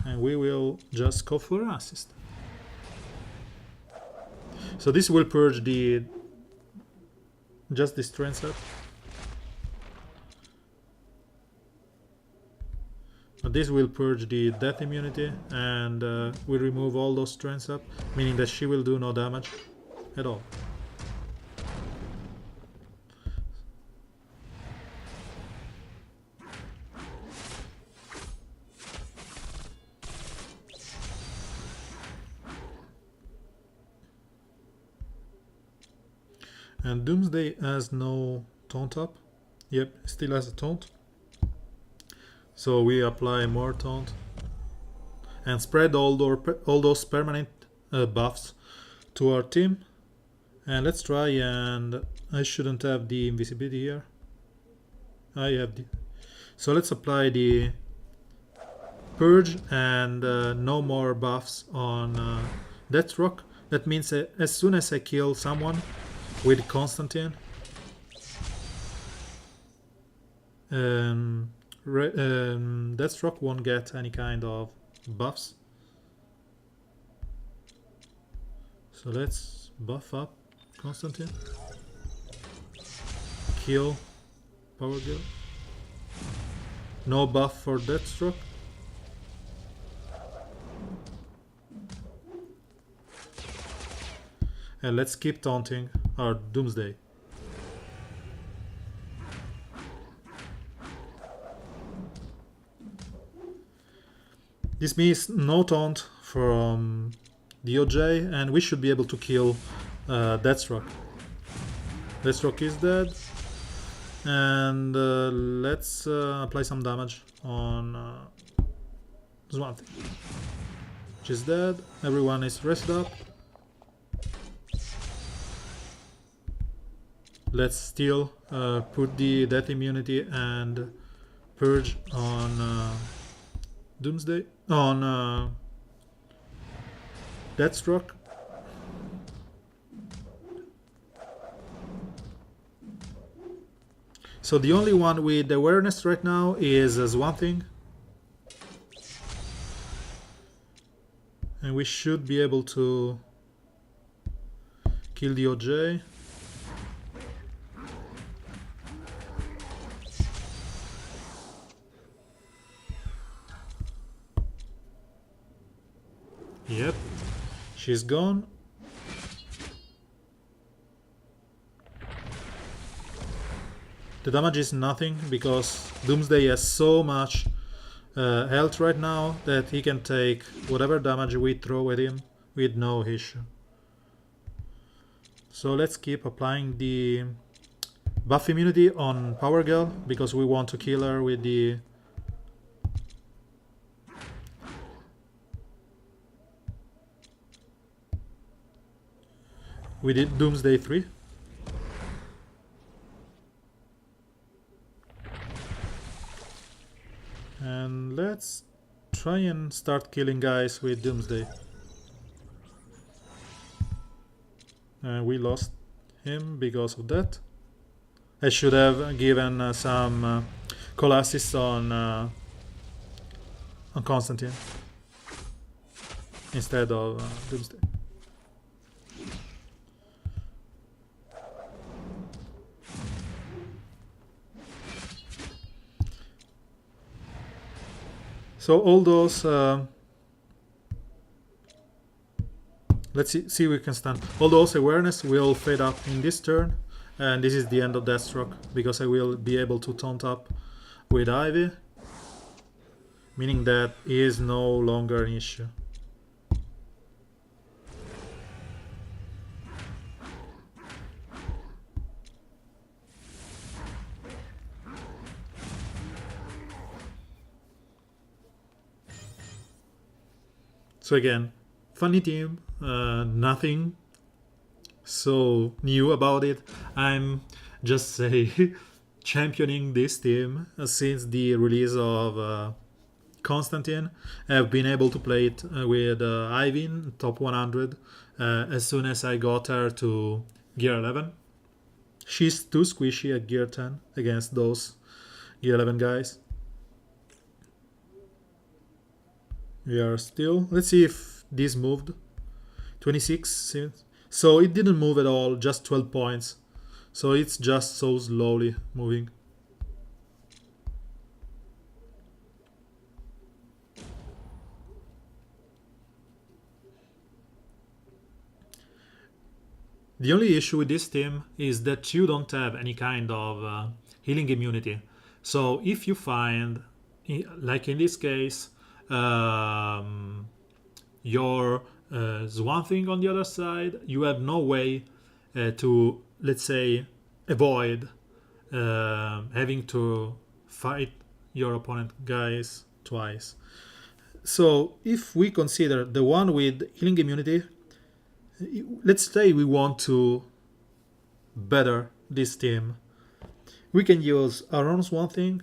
And we will just go for an assist. So this will purge just this train set. But this will purge the death immunity and we remove all those trains up, meaning that she will do no damage at all. And Doomsday has no taunt up. Yep, still has a taunt. So we apply more taunt and spread all those permanent buffs to our team. And let's try, and I shouldn't have the invisibility here. I have the... So let's apply the purge and no more buffs on Deathstroke. That means as soon as I kill someone with Constantine, Deathstroke won't get any kind of buffs. So let's buff up Constantine. Kill Hawkgirl. No buff for Deathstroke. And let's keep taunting our Doomsday. This means no taunt from DOJ, and we should be able to kill Deathstroke. Deathstroke is dead. And let's apply some damage on Swamp Thing, which is dead. Everyone is rested up. Let's still put the death immunity and purge on Doomsday, on Deathstroke. So the only one with awareness right now is Swamp Thing. And we should be able to kill the OJ. Yep, she's gone. The damage is nothing because Doomsday has so much health right now that he can take whatever damage we throw at him with no issue. So let's keep applying the buff immunity on Hawkgirl because we want to kill her with the... We did Doomsday 3. And let's try and start killing guys with Doomsday. And we lost him because of that. I should have given some call assists on Constantine instead of Doomsday. So all those, let's see if we can stand. All those awareness will fade up in this turn, and this is the end of Deathstroke because I will be able to taunt up with Ivy, meaning that he is no longer an issue. So again, funny team, nothing so new about it. I'm just say championing this team since the release of Constantine. I've been able to play it with Ivy in top 100 as soon as I got her to gear 11. She's too squishy at gear 10 against those gear 11 guys. We are still. Let's see if this moved. 26. So it didn't move at all, just 12 points. So it's just so slowly moving. The only issue with this team is that you don't have any kind of healing immunity. So if you find, like in this case, your Swan Thing on the other side, you have no way to, let's say, avoid having to fight your opponent guys twice. So if we consider the one with healing immunity, let's say we want to better this team, we can use our own Swan Thing,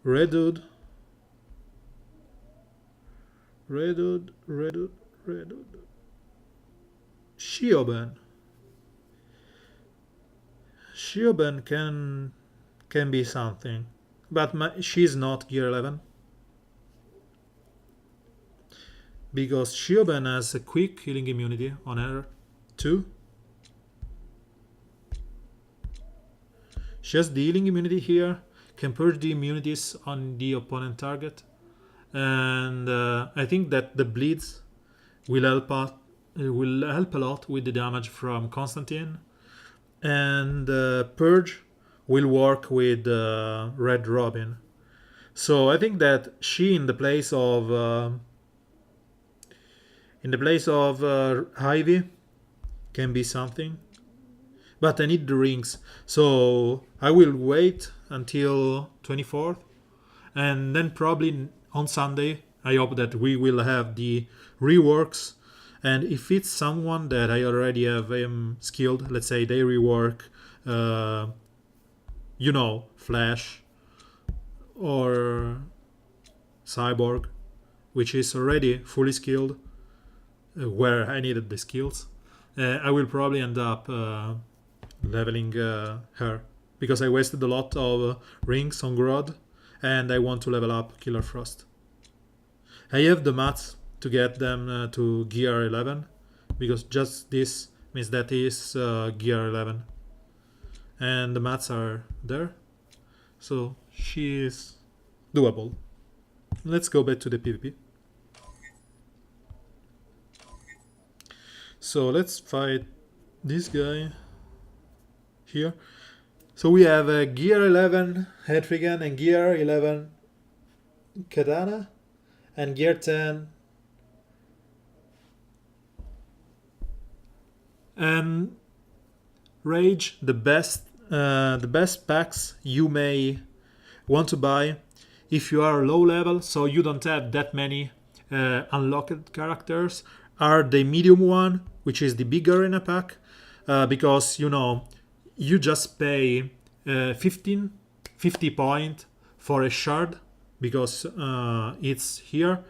Red Dude, Shioben. Shioben can be something, but she's not gear 11 because Shioben has a quick healing immunity on her too. She has the healing immunity here, can purge the immunities on the opponent target, and I think that the bleeds will help a lot with the damage from Constantine, and purge will work with Red Robin. So I think that she in the place of Ivy can be something, but I need the rings, so I will wait until 24th, and then probably on Sunday I hope that we will have the reworks, and if it's someone that I already have skilled, let's say they rework Flash or Cyborg, which is already fully skilled where I needed the skills, I will probably end up leveling her because I wasted a lot of rings on Grodd and I want to level up Killer Frost. I have the mats to get them to gear 11 because just this means that is gear 11 and the mats are there, so she is doable. Let's go back to the PvP. So let's fight this guy here. So we have a gear 11 Hedrigan and gear 11 Katana and gear 10 Rage. The best packs you may want to buy if you are low level, so you don't have that many unlocked characters, are the medium one, which is the big arena pack, because you just pay 50 point for a shard because it's here,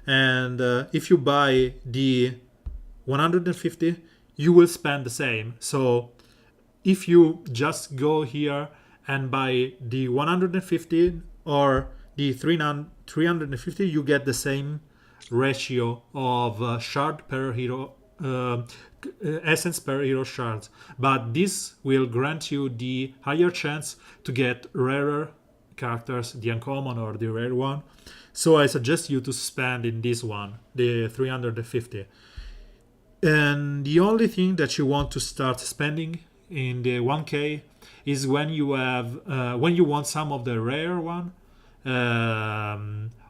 and if you buy the 150 you will spend the same. So if you just go here and buy the 150 or the 350, you get the same ratio of shard per hero, essence per hero shards, but this will grant you the higher chance to get rarer characters, the uncommon or the rare one. So I suggest you to spend in this one, the 350. And the only thing that you want to start spending in the 1k is when you have when you want some of the rare one,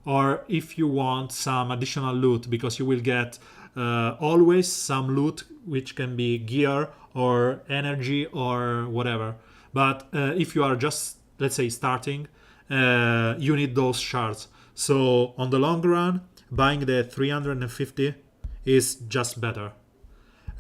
or if you want some additional loot, because you will get always some loot which can be gear or energy or whatever. But if you are just, let's say, starting, you need those shards. So on the long run, buying the 350 is just better.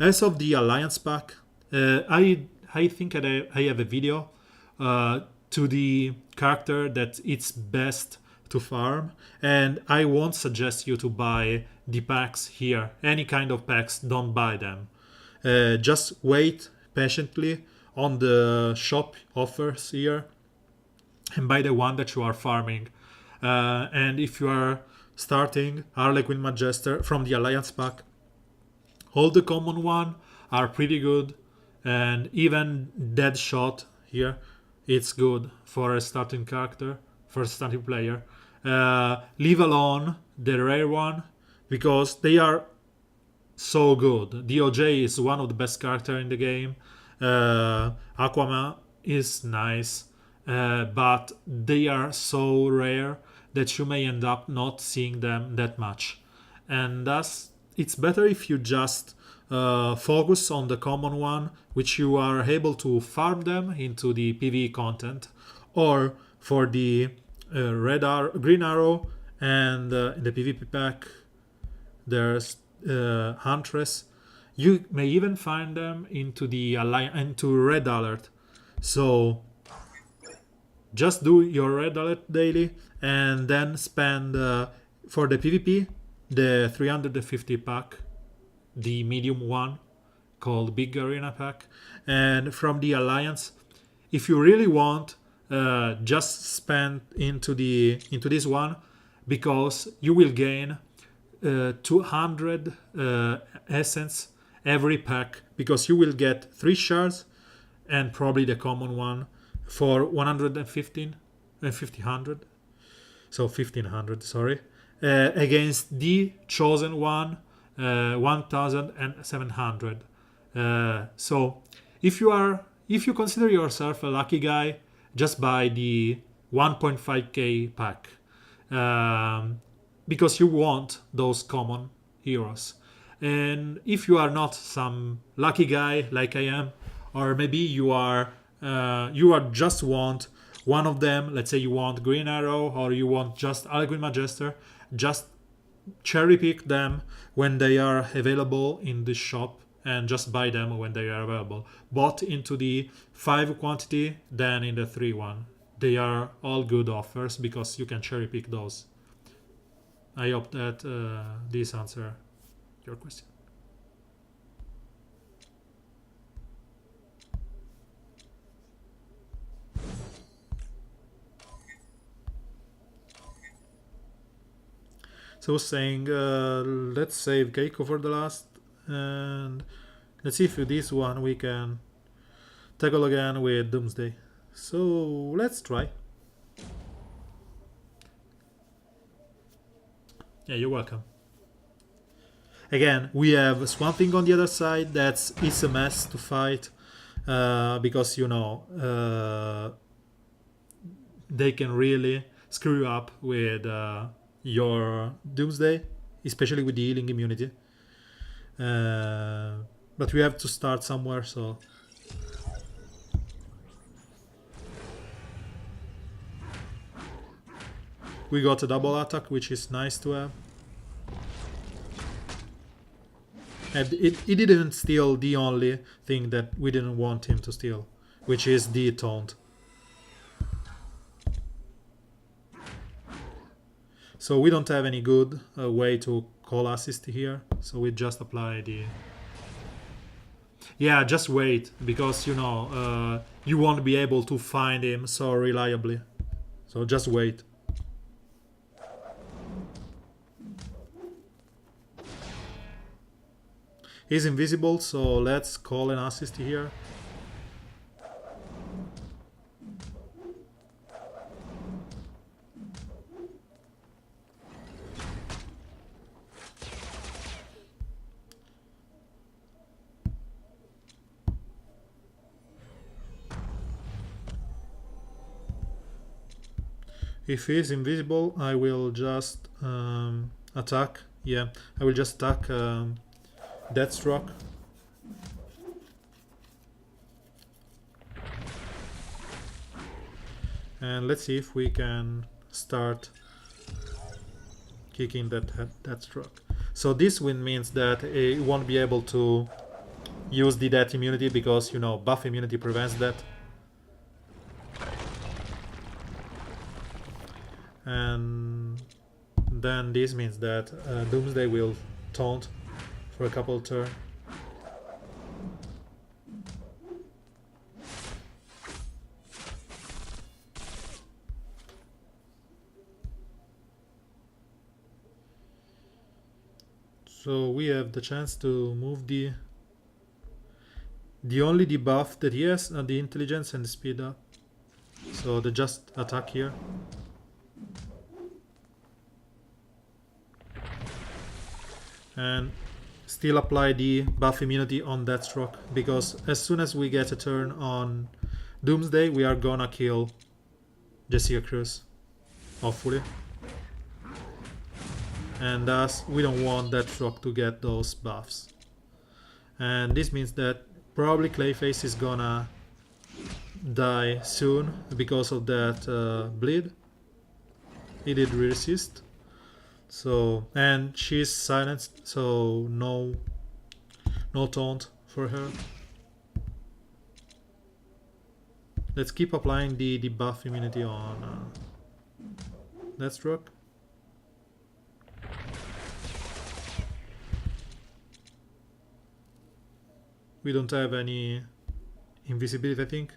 As of the Alliance pack, I think I have a video to the character that it's best to farm, and I won't suggest you to buy the packs here. Any kind of packs, don't buy them. Just wait patiently on the shop offers here and buy the one that you are farming. And if you are starting Harlequin Majester from the Alliance pack. All the common one are pretty good, and even Deadshot here, it's good for a starting character, for a starting player. Leave alone the rare one, because they are so good. DOJ is one of the best character in the game. Aquaman is nice, but they are so rare that you may end up not seeing them that much, and thus it's better if you just focus on the common one, which you are able to farm them into the PvE content, or for the green arrow, and in the PvP pack there's Huntress. You may even find them into Red Alert. So just do your Red Alert daily, and then spend for the PvP the 350 pack, the medium one called Big Arena pack. And from the Alliance, if you really want, just spend into this one, because you will gain 200 essence every pack, because you will get 3 shards and probably the common one for 115 and 1500, so 1500, sorry, against the chosen one 1700. So if you consider yourself a lucky guy, just buy the 1.5k pack, because you want those common heroes. And if you are not some lucky guy like I am, or maybe you are just want one of them, let's say you want Green Arrow, or you want just Harlequin Majester, just cherry pick them when they are available in the shop, and just buy them when they are available. Bought into the 5 quantity, then in the 3 one. They are all good offers, because you can cherry pick those. I hope that this answers your question. So saying, let's save Keiko for the last, and let's see if this one we can tackle again with Doomsday. So let's try. Yeah, you're welcome. Again, we have Swamp Thing on the other side. It's a mess to fight, because they can really screw you up with your Doomsday, especially with the healing immunity. But we have to start somewhere, so we got a double attack, which is nice to have. And it didn't steal the only thing that we didn't want him to steal, which is the taunt. So we don't have any good way to call assist here, so we just apply the... Yeah, just wait, because you won't be able to find him so reliably. So just wait. He's invisible, so let's call an assist here. If he's invisible, I will just attack. Yeah, I will just attack Deathstroke. And let's see if we can start kicking that Deathstroke. So this win means that it won't be able to use the death immunity, because buff immunity prevents that. And then this means that Doomsday will taunt for a couple turns. So we have the chance to move the only debuff that he has, the intelligence and the speed up. So the just attack here. And still apply the buff immunity on Deathstroke, because as soon as we get a turn on Doomsday, we are gonna kill Jessica Cruz, hopefully. And thus we don't want Deathstroke to get those buffs. And this means that probably Clayface is gonna die soon because of that bleed. He did resist. So, and she's silenced, so no taunt for her. Let's keep applying the buff immunity on Deathstroke. We don't have any invisibility, I think.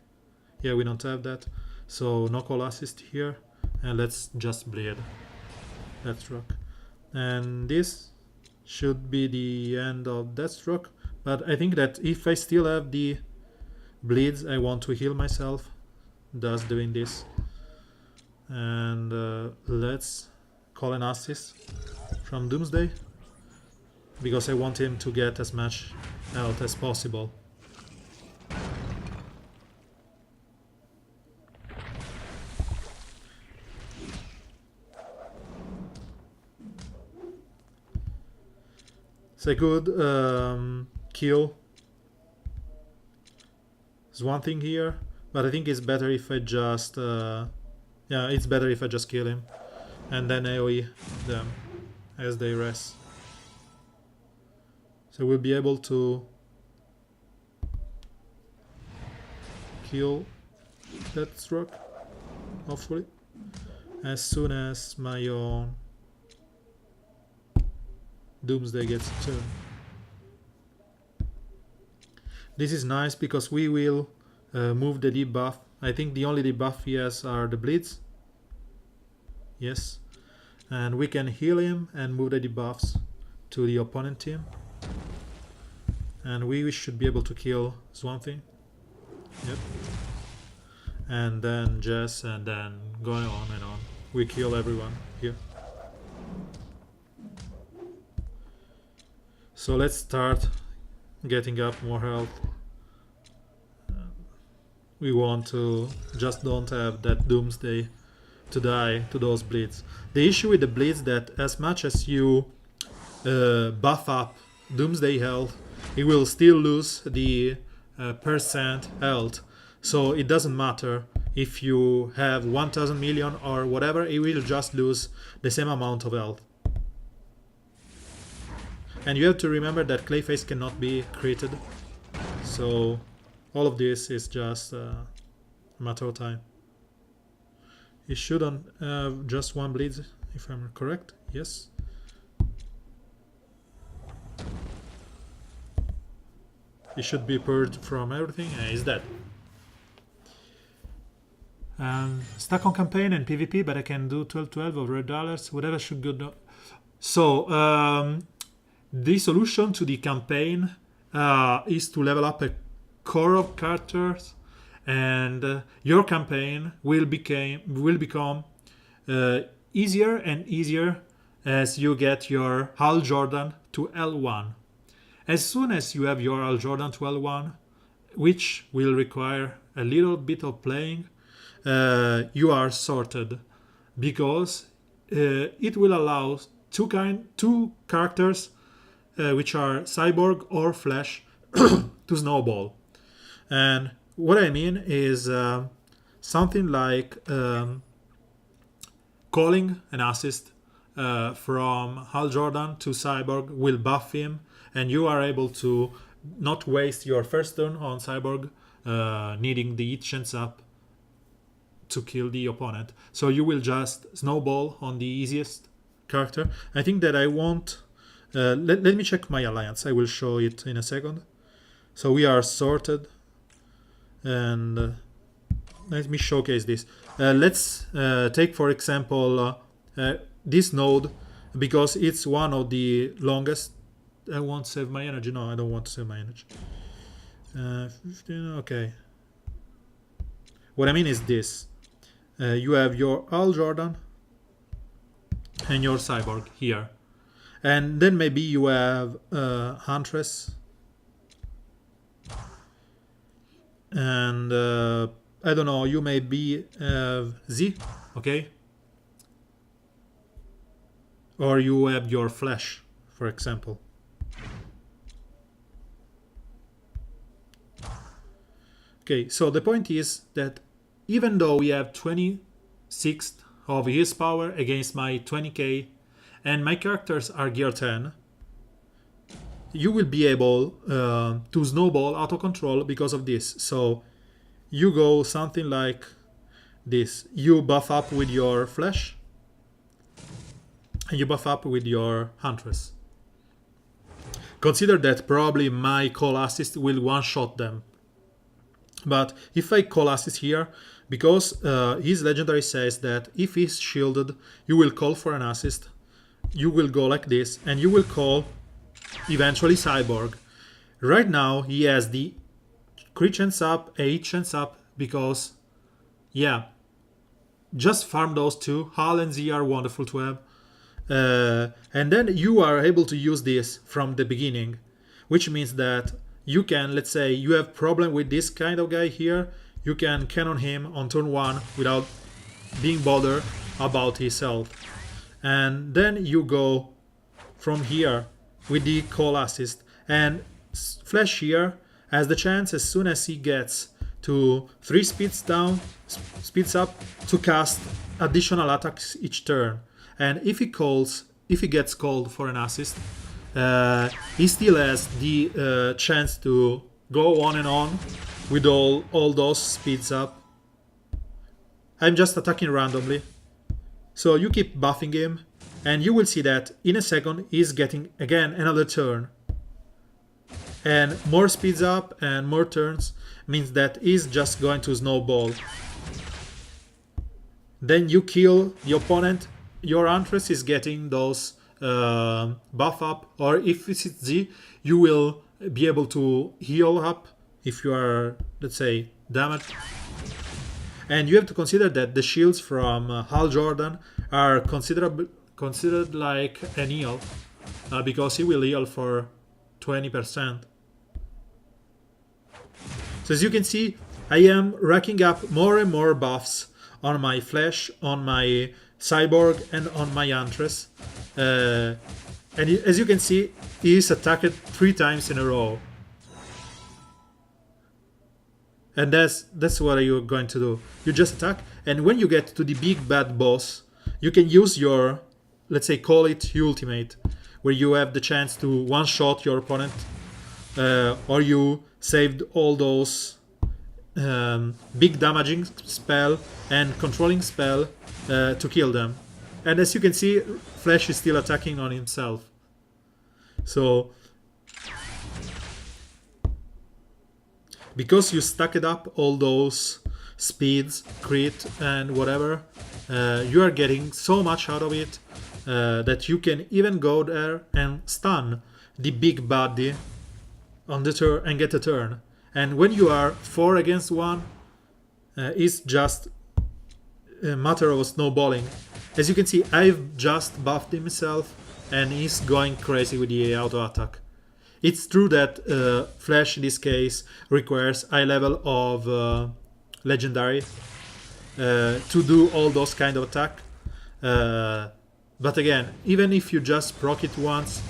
Yeah, we don't have that. So no call assist here, and let's just bleed Deathstroke. And this should be the end of Deathstroke, but I think that if I still have the bleeds, I want to heal myself, thus doing this. And let's call an assist from Doomsday, because I want him to get as much health as possible. So I could kill Swamp Thing here, but I think it's better if I just yeah, it's better if I just kill him and then AoE them as they rest. So we'll be able to kill Deathstroke, hopefully, as soon as my own Doomsday gets a turn. This is nice because we will move the debuff. I think the only debuff he has are the bleeds. Yes. And we can heal him and move the debuffs to the opponent team. And we should be able to kill Swamp Thing. Yep. And then Jess, and then going on and on. We kill everyone here. So let's start getting up more health. We want to just don't have that Doomsday to die to those bleeds. The issue with the bleeds that as much as you buff up Doomsday health, it will still lose the percent health. So it doesn't matter if you have 1000 million or whatever, it will just lose the same amount of health. And you have to remember that Clayface cannot be created, so all of this is just a matter of time. He shouldn't have just one bleed, if I'm correct. Yes. He should be purged from everything, and he's dead. Stuck on campaign and PvP, but I can do 12-12 over $1, whatever should go. So, the solution to the campaign is to level up a core of characters, and your campaign will become easier and easier as you get your Hal Jordan to L1. As soon as you have your Hal Jordan to L1, which will require a little bit of playing, you are sorted, because it will allow two characters which are Cyborg or Flash to snowball. And what I mean is something like calling an assist from Hal Jordan to Cyborg will buff him, and you are able to not waste your first turn on Cyborg needing the hit chance up to kill the opponent. So you will just snowball on the easiest character. I think that I won't let me check my alliance. I will show it in a second. So we are sorted, and let me showcase this. Let's take for example this node, because it's one of the longest I won't save my energy. No, I don't want to save my energy. 15, okay. What I mean is this. You have your Al Jordan and your Cyborg here. And then maybe you have Huntress. And I don't know, you maybe have Z, okay? Or you have your Flash, for example. Okay, so the point is that even though we have 26th of his power against my 20k, and my characters are gear 10, you will be able to snowball auto control because of this. So you go something like this. You buff up with your Flash, and you buff up with your Huntress. Consider that probably my call assist will one-shot them. But if I call assist here, because his legendary says that if he's shielded, you will call for an assist, you will go like this, and you will call eventually Cyborg. Right now he has the crit chance up, a hit chance up, because yeah, just farm those two. Hal and Z are wonderful to have. And then you are able to use this from the beginning, which means that you can, let's say you have problem with this kind of guy here, you can cannon him on turn 1 without being bothered about his health. And then you go from here with the call assist, and Flash here has the chance, as soon as he gets to 3 speeds up, to cast additional attacks each turn. And if he gets called for an assist, he still has the chance to go on and on with all those speeds up. I'm just attacking randomly. So you keep buffing him, and you will see that in a second he's getting again another turn. And more speeds up and more turns means that he's just going to snowball. Then you kill the opponent, your Huntress is getting those buff up, or if it's Z, you will be able to heal up if you are, let's say, damaged. And you have to consider that the shields from Hal Jordan are considered like an heal, because he will heal for 20%. So as you can see, I am racking up more and more buffs on my Flash, on my Cyborg, and on my Huntress. And as you can see, he is attacked 3 times in a row. And that's what you're going to do. You just attack, and when you get to the big bad boss, you can use your, let's say, call it ultimate, where you have the chance to one-shot your opponent, or you saved all those big damaging spell and controlling spell to kill them. And as you can see, Flash is still attacking on himself. So because you stacked up all those speeds, crit, and whatever, you are getting so much out of it that you can even go there and stun the big baddie on the turn and get a turn. And when you are 4 against 1, it's just a matter of snowballing. As you can see, I've just buffed himself, and he's going crazy with the auto attack. It's true that Flash in this case requires high level of legendary to do all those kind of attack. But again, even if you just proc it once,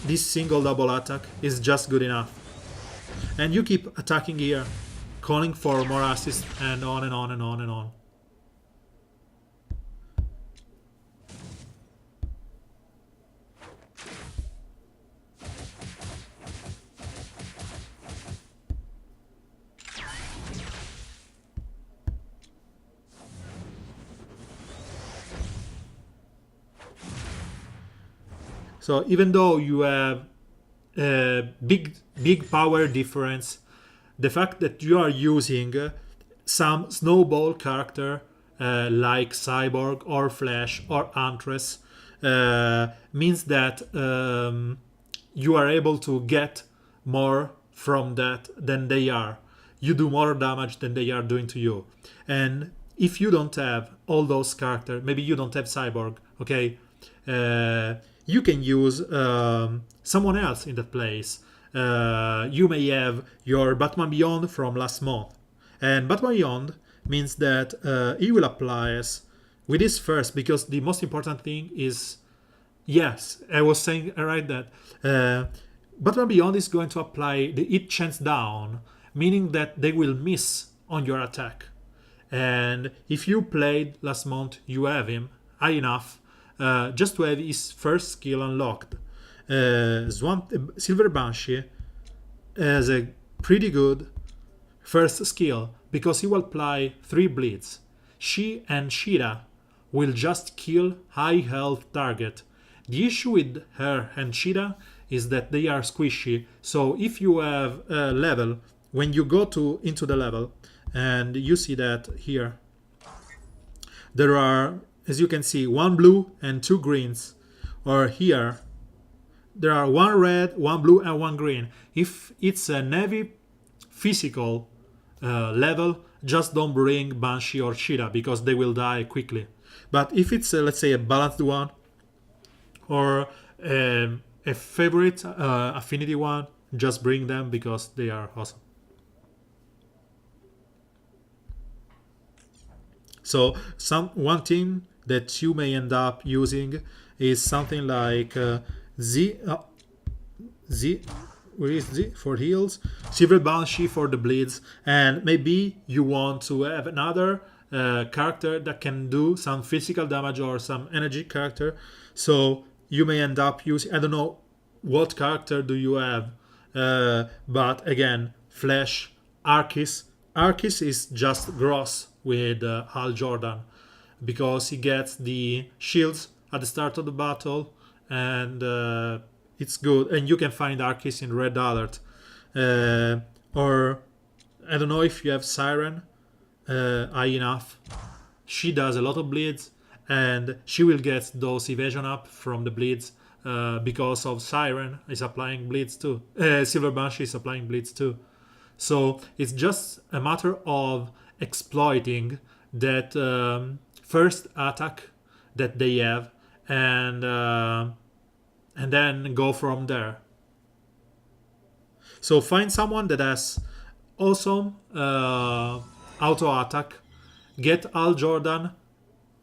this single double attack is just good enough. And you keep attacking here, calling for more assists, and on and on and on and on. So even though you have a big power difference, the fact that you are using some snowball character like Cyborg or Flash or Huntress means that you are able to get more from that than they are. You do more damage than they are doing to you. And if you don't have all those characters, maybe you don't have Cyborg, okay, you can use someone else in that place. You may have your Batman Beyond from last month. And Batman Beyond means that he will apply us with this first, because the most important thing is, yes, I was saying right that Batman Beyond is going to apply the hit chance down, meaning that they will miss on your attack. And if you played last month, you have him high enough just to have his first skill unlocked. Silver Banshee has a pretty good first skill because he will apply 3 bleeds. She and Shira will just kill high health target. The issue with her and Shira is that they are squishy, so if you have a level, when you go into the level, and you see that here, there are, as you can see, 1 blue and 2 greens, or here there are 1 red, 1 blue, and 1 green. If it's a navy physical level, just don't bring Banshee or Shira because they will die quickly. But if it's let's say a balanced one, or a favorite affinity one, just bring them because they are awesome. So one thing that you may end up using is something like where is Z for heals, Silver Banshee for the bleeds, and maybe you want to have another character that can do some physical damage or some energy character. So you may end up using, I don't know what character do you have, but again, Flash, Arcus. Arcus is just gross with Hal Jordan because he gets the shields at the start of the battle, and it's good. And you can find Arcus in Red Alert, or I don't know if you have Siren high enough. She does a lot of bleeds, and she will get those evasion up from the bleeds because of Siren is applying bleeds too. Silver Banshee is applying bleeds too. So it's just a matter of exploiting that first attack that they have, and then go from there. So find someone that has awesome auto attack, get Al Jordan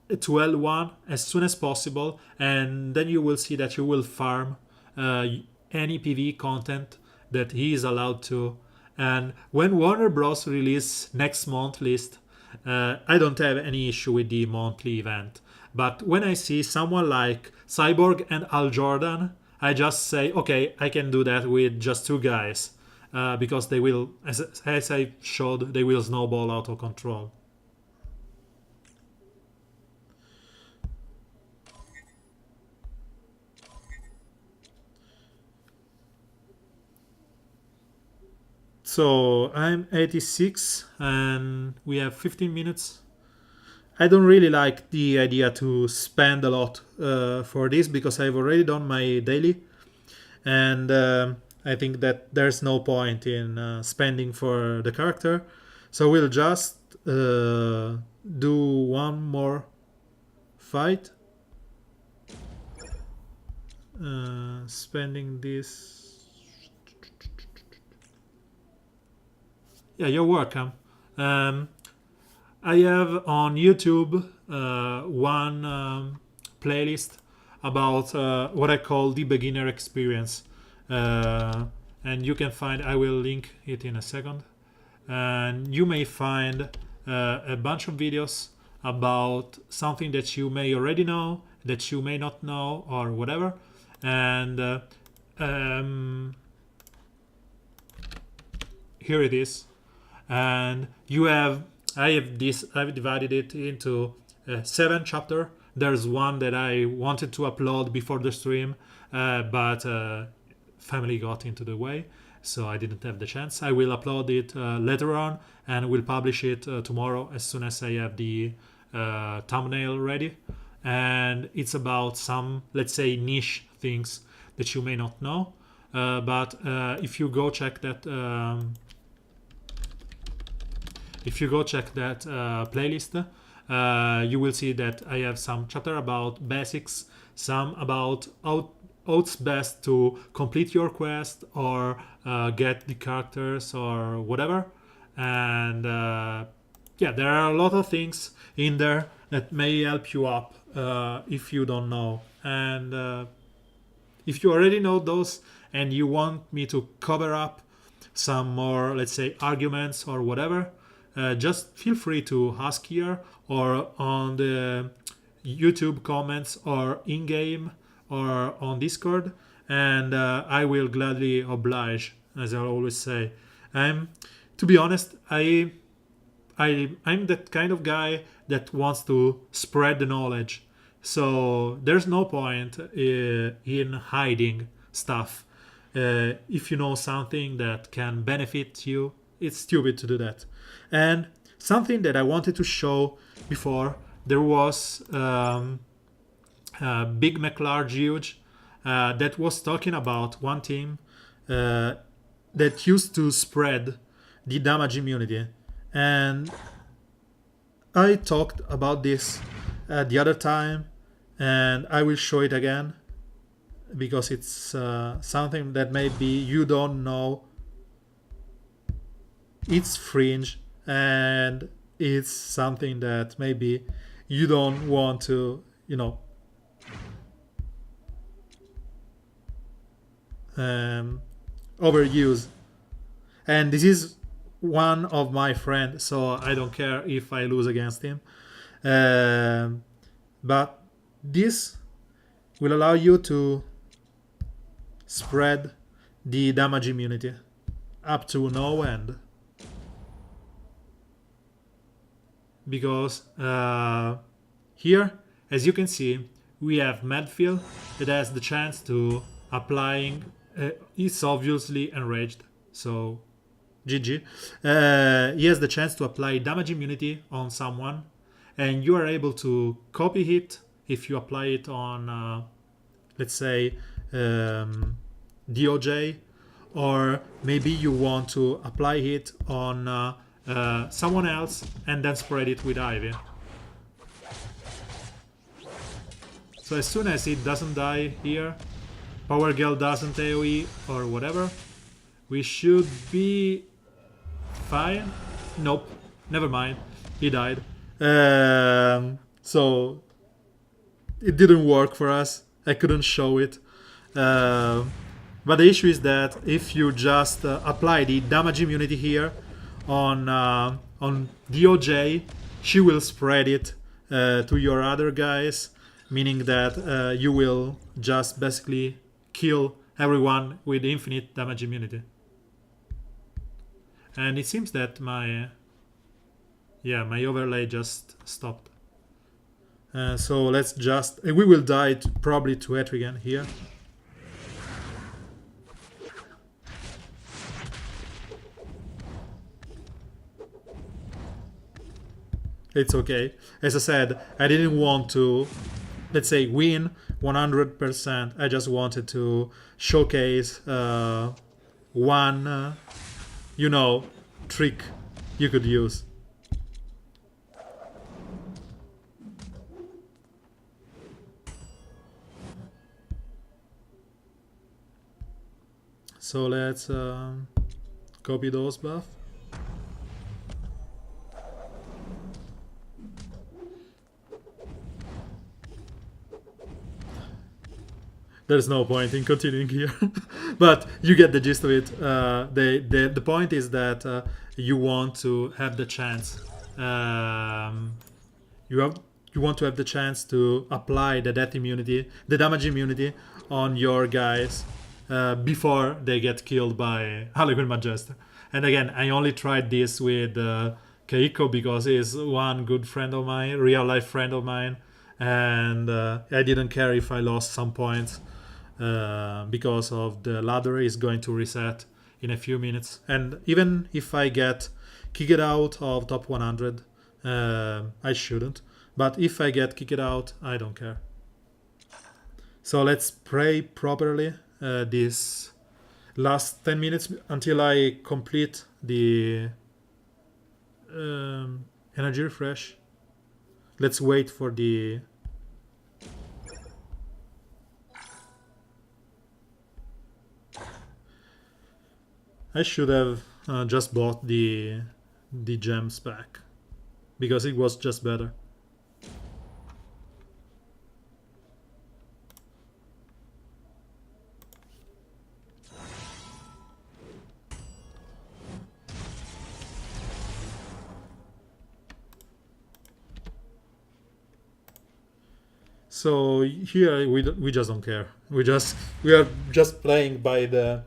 to L1 as soon as possible, and then you will see that you will farm any PvE content that he is allowed to. And when Warner Bros. Release next month list, I don't have any issue with the monthly event. But when I see someone like Cyborg and Al Jordan, I just say, okay, I can do that with just 2 guys. Because they will, as I showed, they will snowball out of control. So I'm 86 and we have 15 minutes. I don't really like the idea to spend a lot for this because I've already done my daily, and I think that there's no point in spending for the character. So we'll just do one more fight. Spending this. Yeah, you're welcome. I have on YouTube one playlist about what I call the beginner experience. And you can find, I will link it in a second. And you may find a bunch of videos about something that you may already know, that you may not know, or whatever. And here it is. And I've divided it into 7 chapters. There's one that I wanted to upload before the stream, but family got into the way, so I didn't have the chance. I will upload it later on, and will publish it tomorrow as soon as I have the thumbnail ready. And it's about some, let's say, niche things that you may not know. but if you go check that playlist, you will see that I have some chapter about basics, some about how it's best to complete your quest or get the characters or whatever. And yeah, there are a lot of things in there that may help you up if you don't know. And if you already know those and you want me to cover up some more, let's say, arguments or whatever, just feel free to ask here or on the YouTube comments or in game or on Discord, and I will gladly oblige, as I always say. To be honest, I'm that kind of guy that wants to spread the knowledge. So there's no point in hiding stuff. If you know something that can benefit you, it's stupid to do that. And something that I wanted to show before, there was Big McLarge Huge that was talking about one team that used to spread the damage immunity. And I talked about this the other time, and I will show it again because it's something that maybe you don't know. It's fringe, and it's something that maybe you don't want to, overuse. And this is one of my friends, so I don't care if I lose against him. But this will allow you to spread the damage immunity up to no end. Because here, as you can see, we have Medfield that has the chance to applying. He's obviously enraged, so GG. He has the chance to apply damage immunity on someone, and you are able to copy it if you apply it on, let's say, DOJ, or maybe you want to apply it on someone else and then spread it with Ivy. So as soon as it doesn't die here, Hawkgirl doesn't AoE or whatever, we should be fine. Nope, never mind, he died. So it didn't work for us. I couldn't show it. But the issue is that if you just apply the damage immunity here on DOJ, she will spread it to your other guys, meaning that you will just basically kill everyone with infinite damage immunity. And it seems that my overlay just stopped. So let's just... we will die probably to Etrigan here. It's okay. As I said, I didn't want to, let's say, win 100%. I just wanted to showcase one, trick you could use. So let's copy those buffs. There's no point in continuing here, but you get the gist of it. The point is that you want to have the chance. You want to have the chance to apply the damage immunity on your guys before they get killed by Harlequin Majesta. And again, I only tried this with Keiko because he's one good friend of mine, real life friend of mine, and I didn't care if I lost some points. Because of the ladder is going to reset in a few minutes, and even if I get kicked out of top 100, I shouldn't, but if I get kicked out, I don't care. So let's pray properly this last 10 minutes until I complete the energy refresh. Let's wait for the... I should have just bought the gems back because it was just better. So here we just don't care. We are just playing by the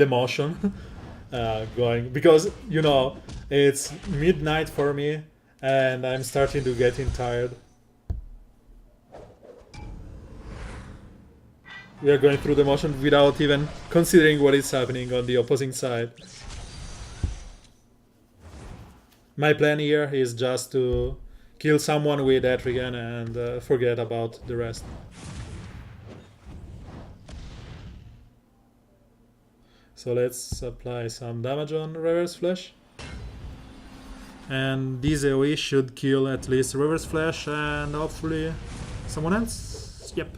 motion, going, because you know it's midnight for me and I'm starting to getting tired. We are going through the motion without even considering what is happening on the opposing side. My plan here is just to kill someone with Etrigan and forget about the rest. So let's apply some damage on Reverse Flash. And this AoE should kill at least Reverse Flash and hopefully someone else. Yep.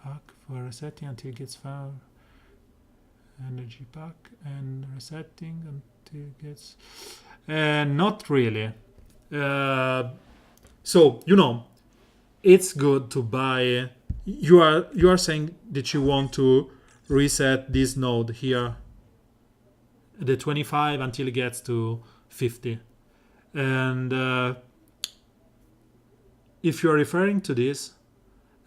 Pack for resetting until it gets found. Energy pack and resetting until it gets... not really. So you know, it's good to buy. You are saying that you want to reset this node here, the 25 until it gets to 50, and if you're referring to this,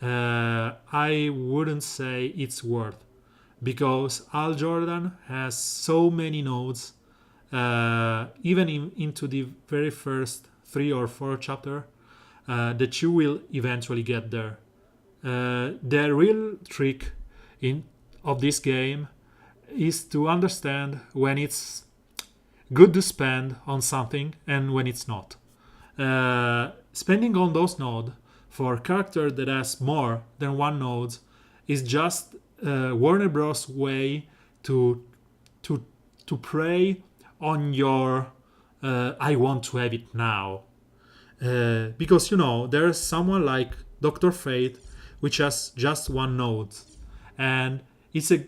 I wouldn't say it's worth, because Al Jordan has so many nodes, even into the very first 3 or 4 chapter, that you will eventually get there. The real trick of this game is to understand when it's good to spend on something and when it's not. Spending on those nodes for a character that has more than one node is just Warner Bros. Way to prey on your I want to have it now. Because you know there's someone like Dr. Fate which has just one node, and it's a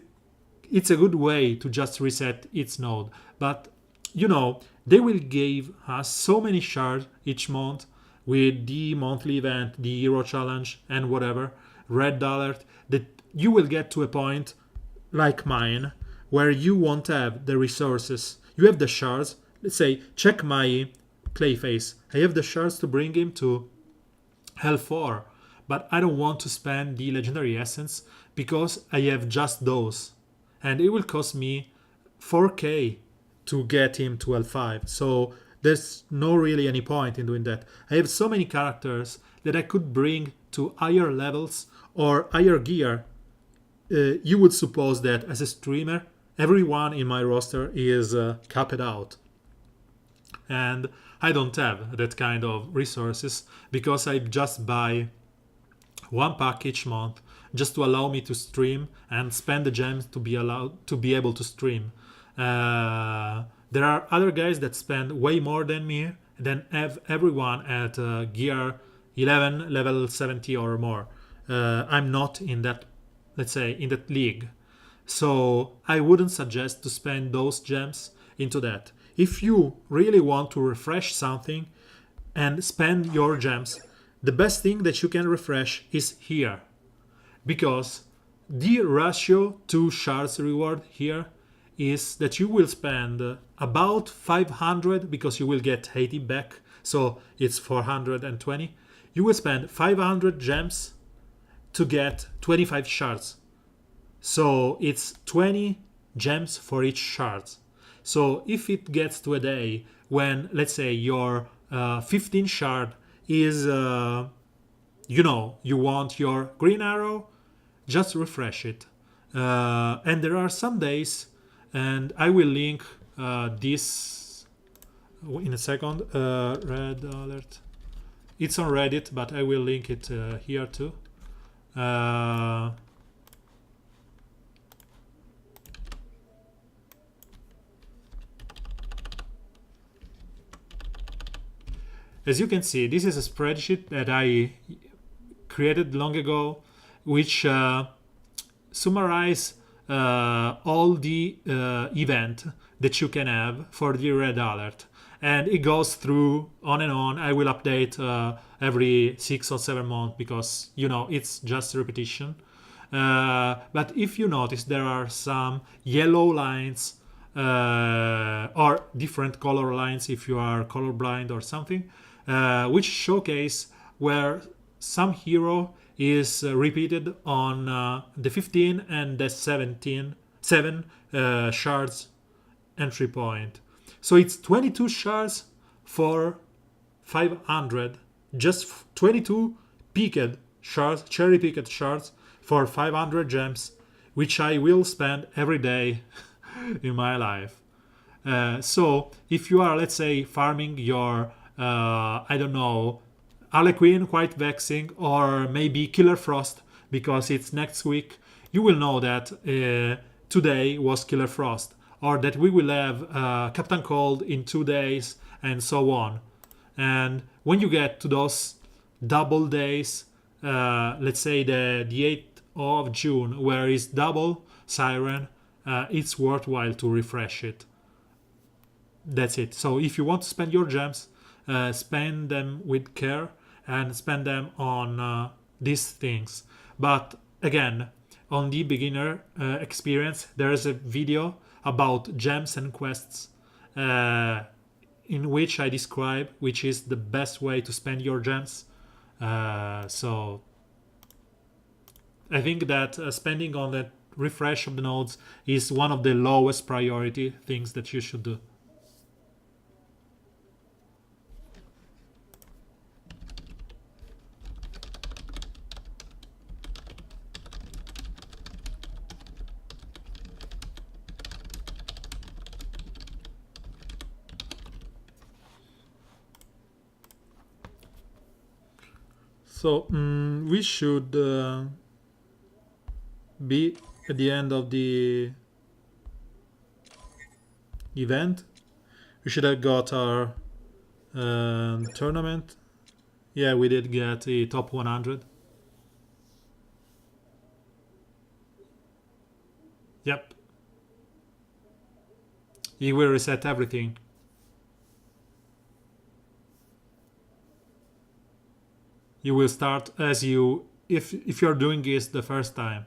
good way to just reset its node. But you know they will give us so many shards each month with the monthly event, the hero challenge, and whatever, red alert, that you will get to a point like mine where you won't have the resources. You have the shards. Let's say, check my Clayface. I have the shards to bring him to Hell 4, but I don't want to spend the legendary essence because I have just those. And it will cost me 4k to get him to L5. So there's no really any point in doing that. I have so many characters that I could bring to higher levels or higher gear. You would suppose that as a streamer, everyone in my roster is capped out. And I don't have that kind of resources because I just buy one pack each month just to allow me to stream and spend the gems to be able to stream. There are other guys that spend way more than me, than have everyone at gear 11, level 70 or more. I'm not in that, let's say, in that league. So I wouldn't suggest to spend those gems into that. If you really want to refresh something and spend your gems, the best thing that you can refresh is here. Because the ratio to shards reward here is that you will spend about 500 because you will get 80 back, so it's 420. you will spend 500 gems to get 25 shards. So it's 20 gems for each shard. So if it gets to a day when, let's say, your 15 shard is, you want your green arrow, just refresh it. And there are some days, and I will link this in a second. Red alert. It's on Reddit, but I will link it here too. As you can see, this is a spreadsheet that I created long ago, which summarize all the event that you can have for the red alert, and it goes through on and on. I will update every 6 or 7 months because it's just repetition. But if you notice, there are some yellow lines or different color lines if you are colorblind or something, which showcase where some hero is repeated on the 15 and the 7 shards entry point. So it's 22 shards for 500, just 22 picked shards, cherry picked shards for 500 gems, which I will spend every day in my life. So if you are, let's say, farming your Harlequin, White Vexing, or maybe Killer Frost because it's next week, you will know that today was Killer Frost, or that we will have Captain Cold in 2 days, and so on. And when you get to those double days, let's say the 8th of June, where is double Siren, it's worthwhile to refresh it. That's it. So if you want to spend your gems, spend them with care and spend them on these things. But again, on the beginner experience, there is a video about gems and quests in which I describe which is the best way to spend your gems. So I think that spending on the refresh of the nodes is one of the lowest priority things that you should do. So we should be at the end of the event. We should have got our tournament. Yeah, we did get a top 100. Yep. He will reset everything. You will start as you if you're doing this the first time.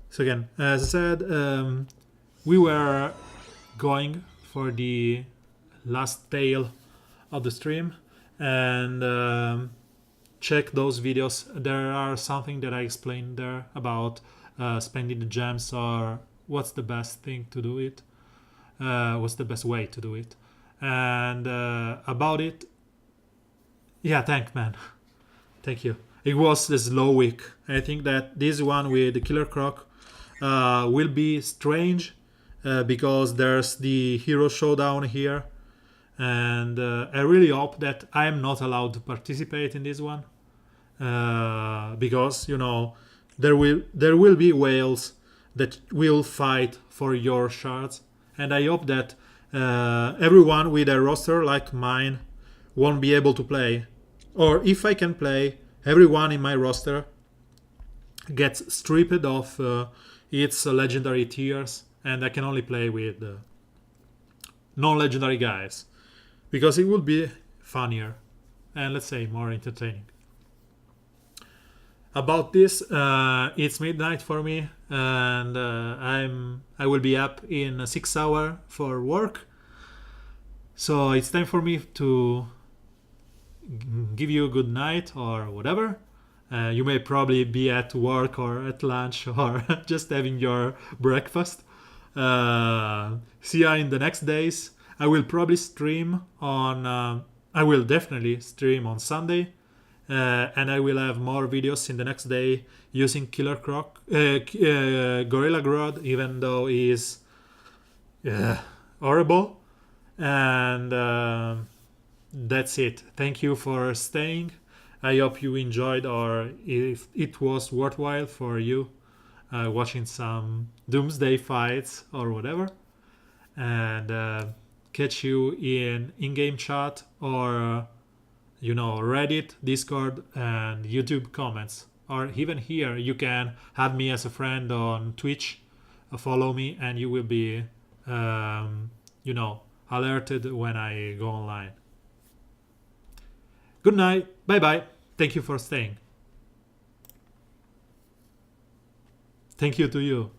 So again, as I said, we were going for the last tail of the stream, and check those videos. There are something that I explained there about spending the gems, or what's the best thing to do it, what's the best way to do it. And about it, yeah, thank you. It was the slow week. I think that this one with the Killer Croc will be strange because there's the hero showdown here, and I really hope that I am not allowed to participate in this one because there will be whales that will fight for your shards, and I hope that everyone with a roster like mine won't be able to play, or if I can play, everyone in my roster gets stripped of its legendary tiers, and I can only play with non-legendary guys because it would be funnier and, let's say, more entertaining. About this, it's midnight for me, and I will be up in 6 hours for work. So it's time for me to give you a good night or whatever. You may probably be at work or at lunch or just having your breakfast. See ya in the next days. I will probably stream on. I will definitely stream on Sunday, and I will have more videos in the next day using Killer Croc, Gorilla Grodd, even though he is horrible. And that's it. Thank you for staying. I hope you enjoyed, or if it was worthwhile for you watching some doomsday fights or whatever. And catch you in game chat or Reddit, Discord, and YouTube comments. Or even here, you can add me as a friend on Twitch, follow me, and you will be alerted when I go online. Good night. Bye bye. Thank you for staying. Thank you to you.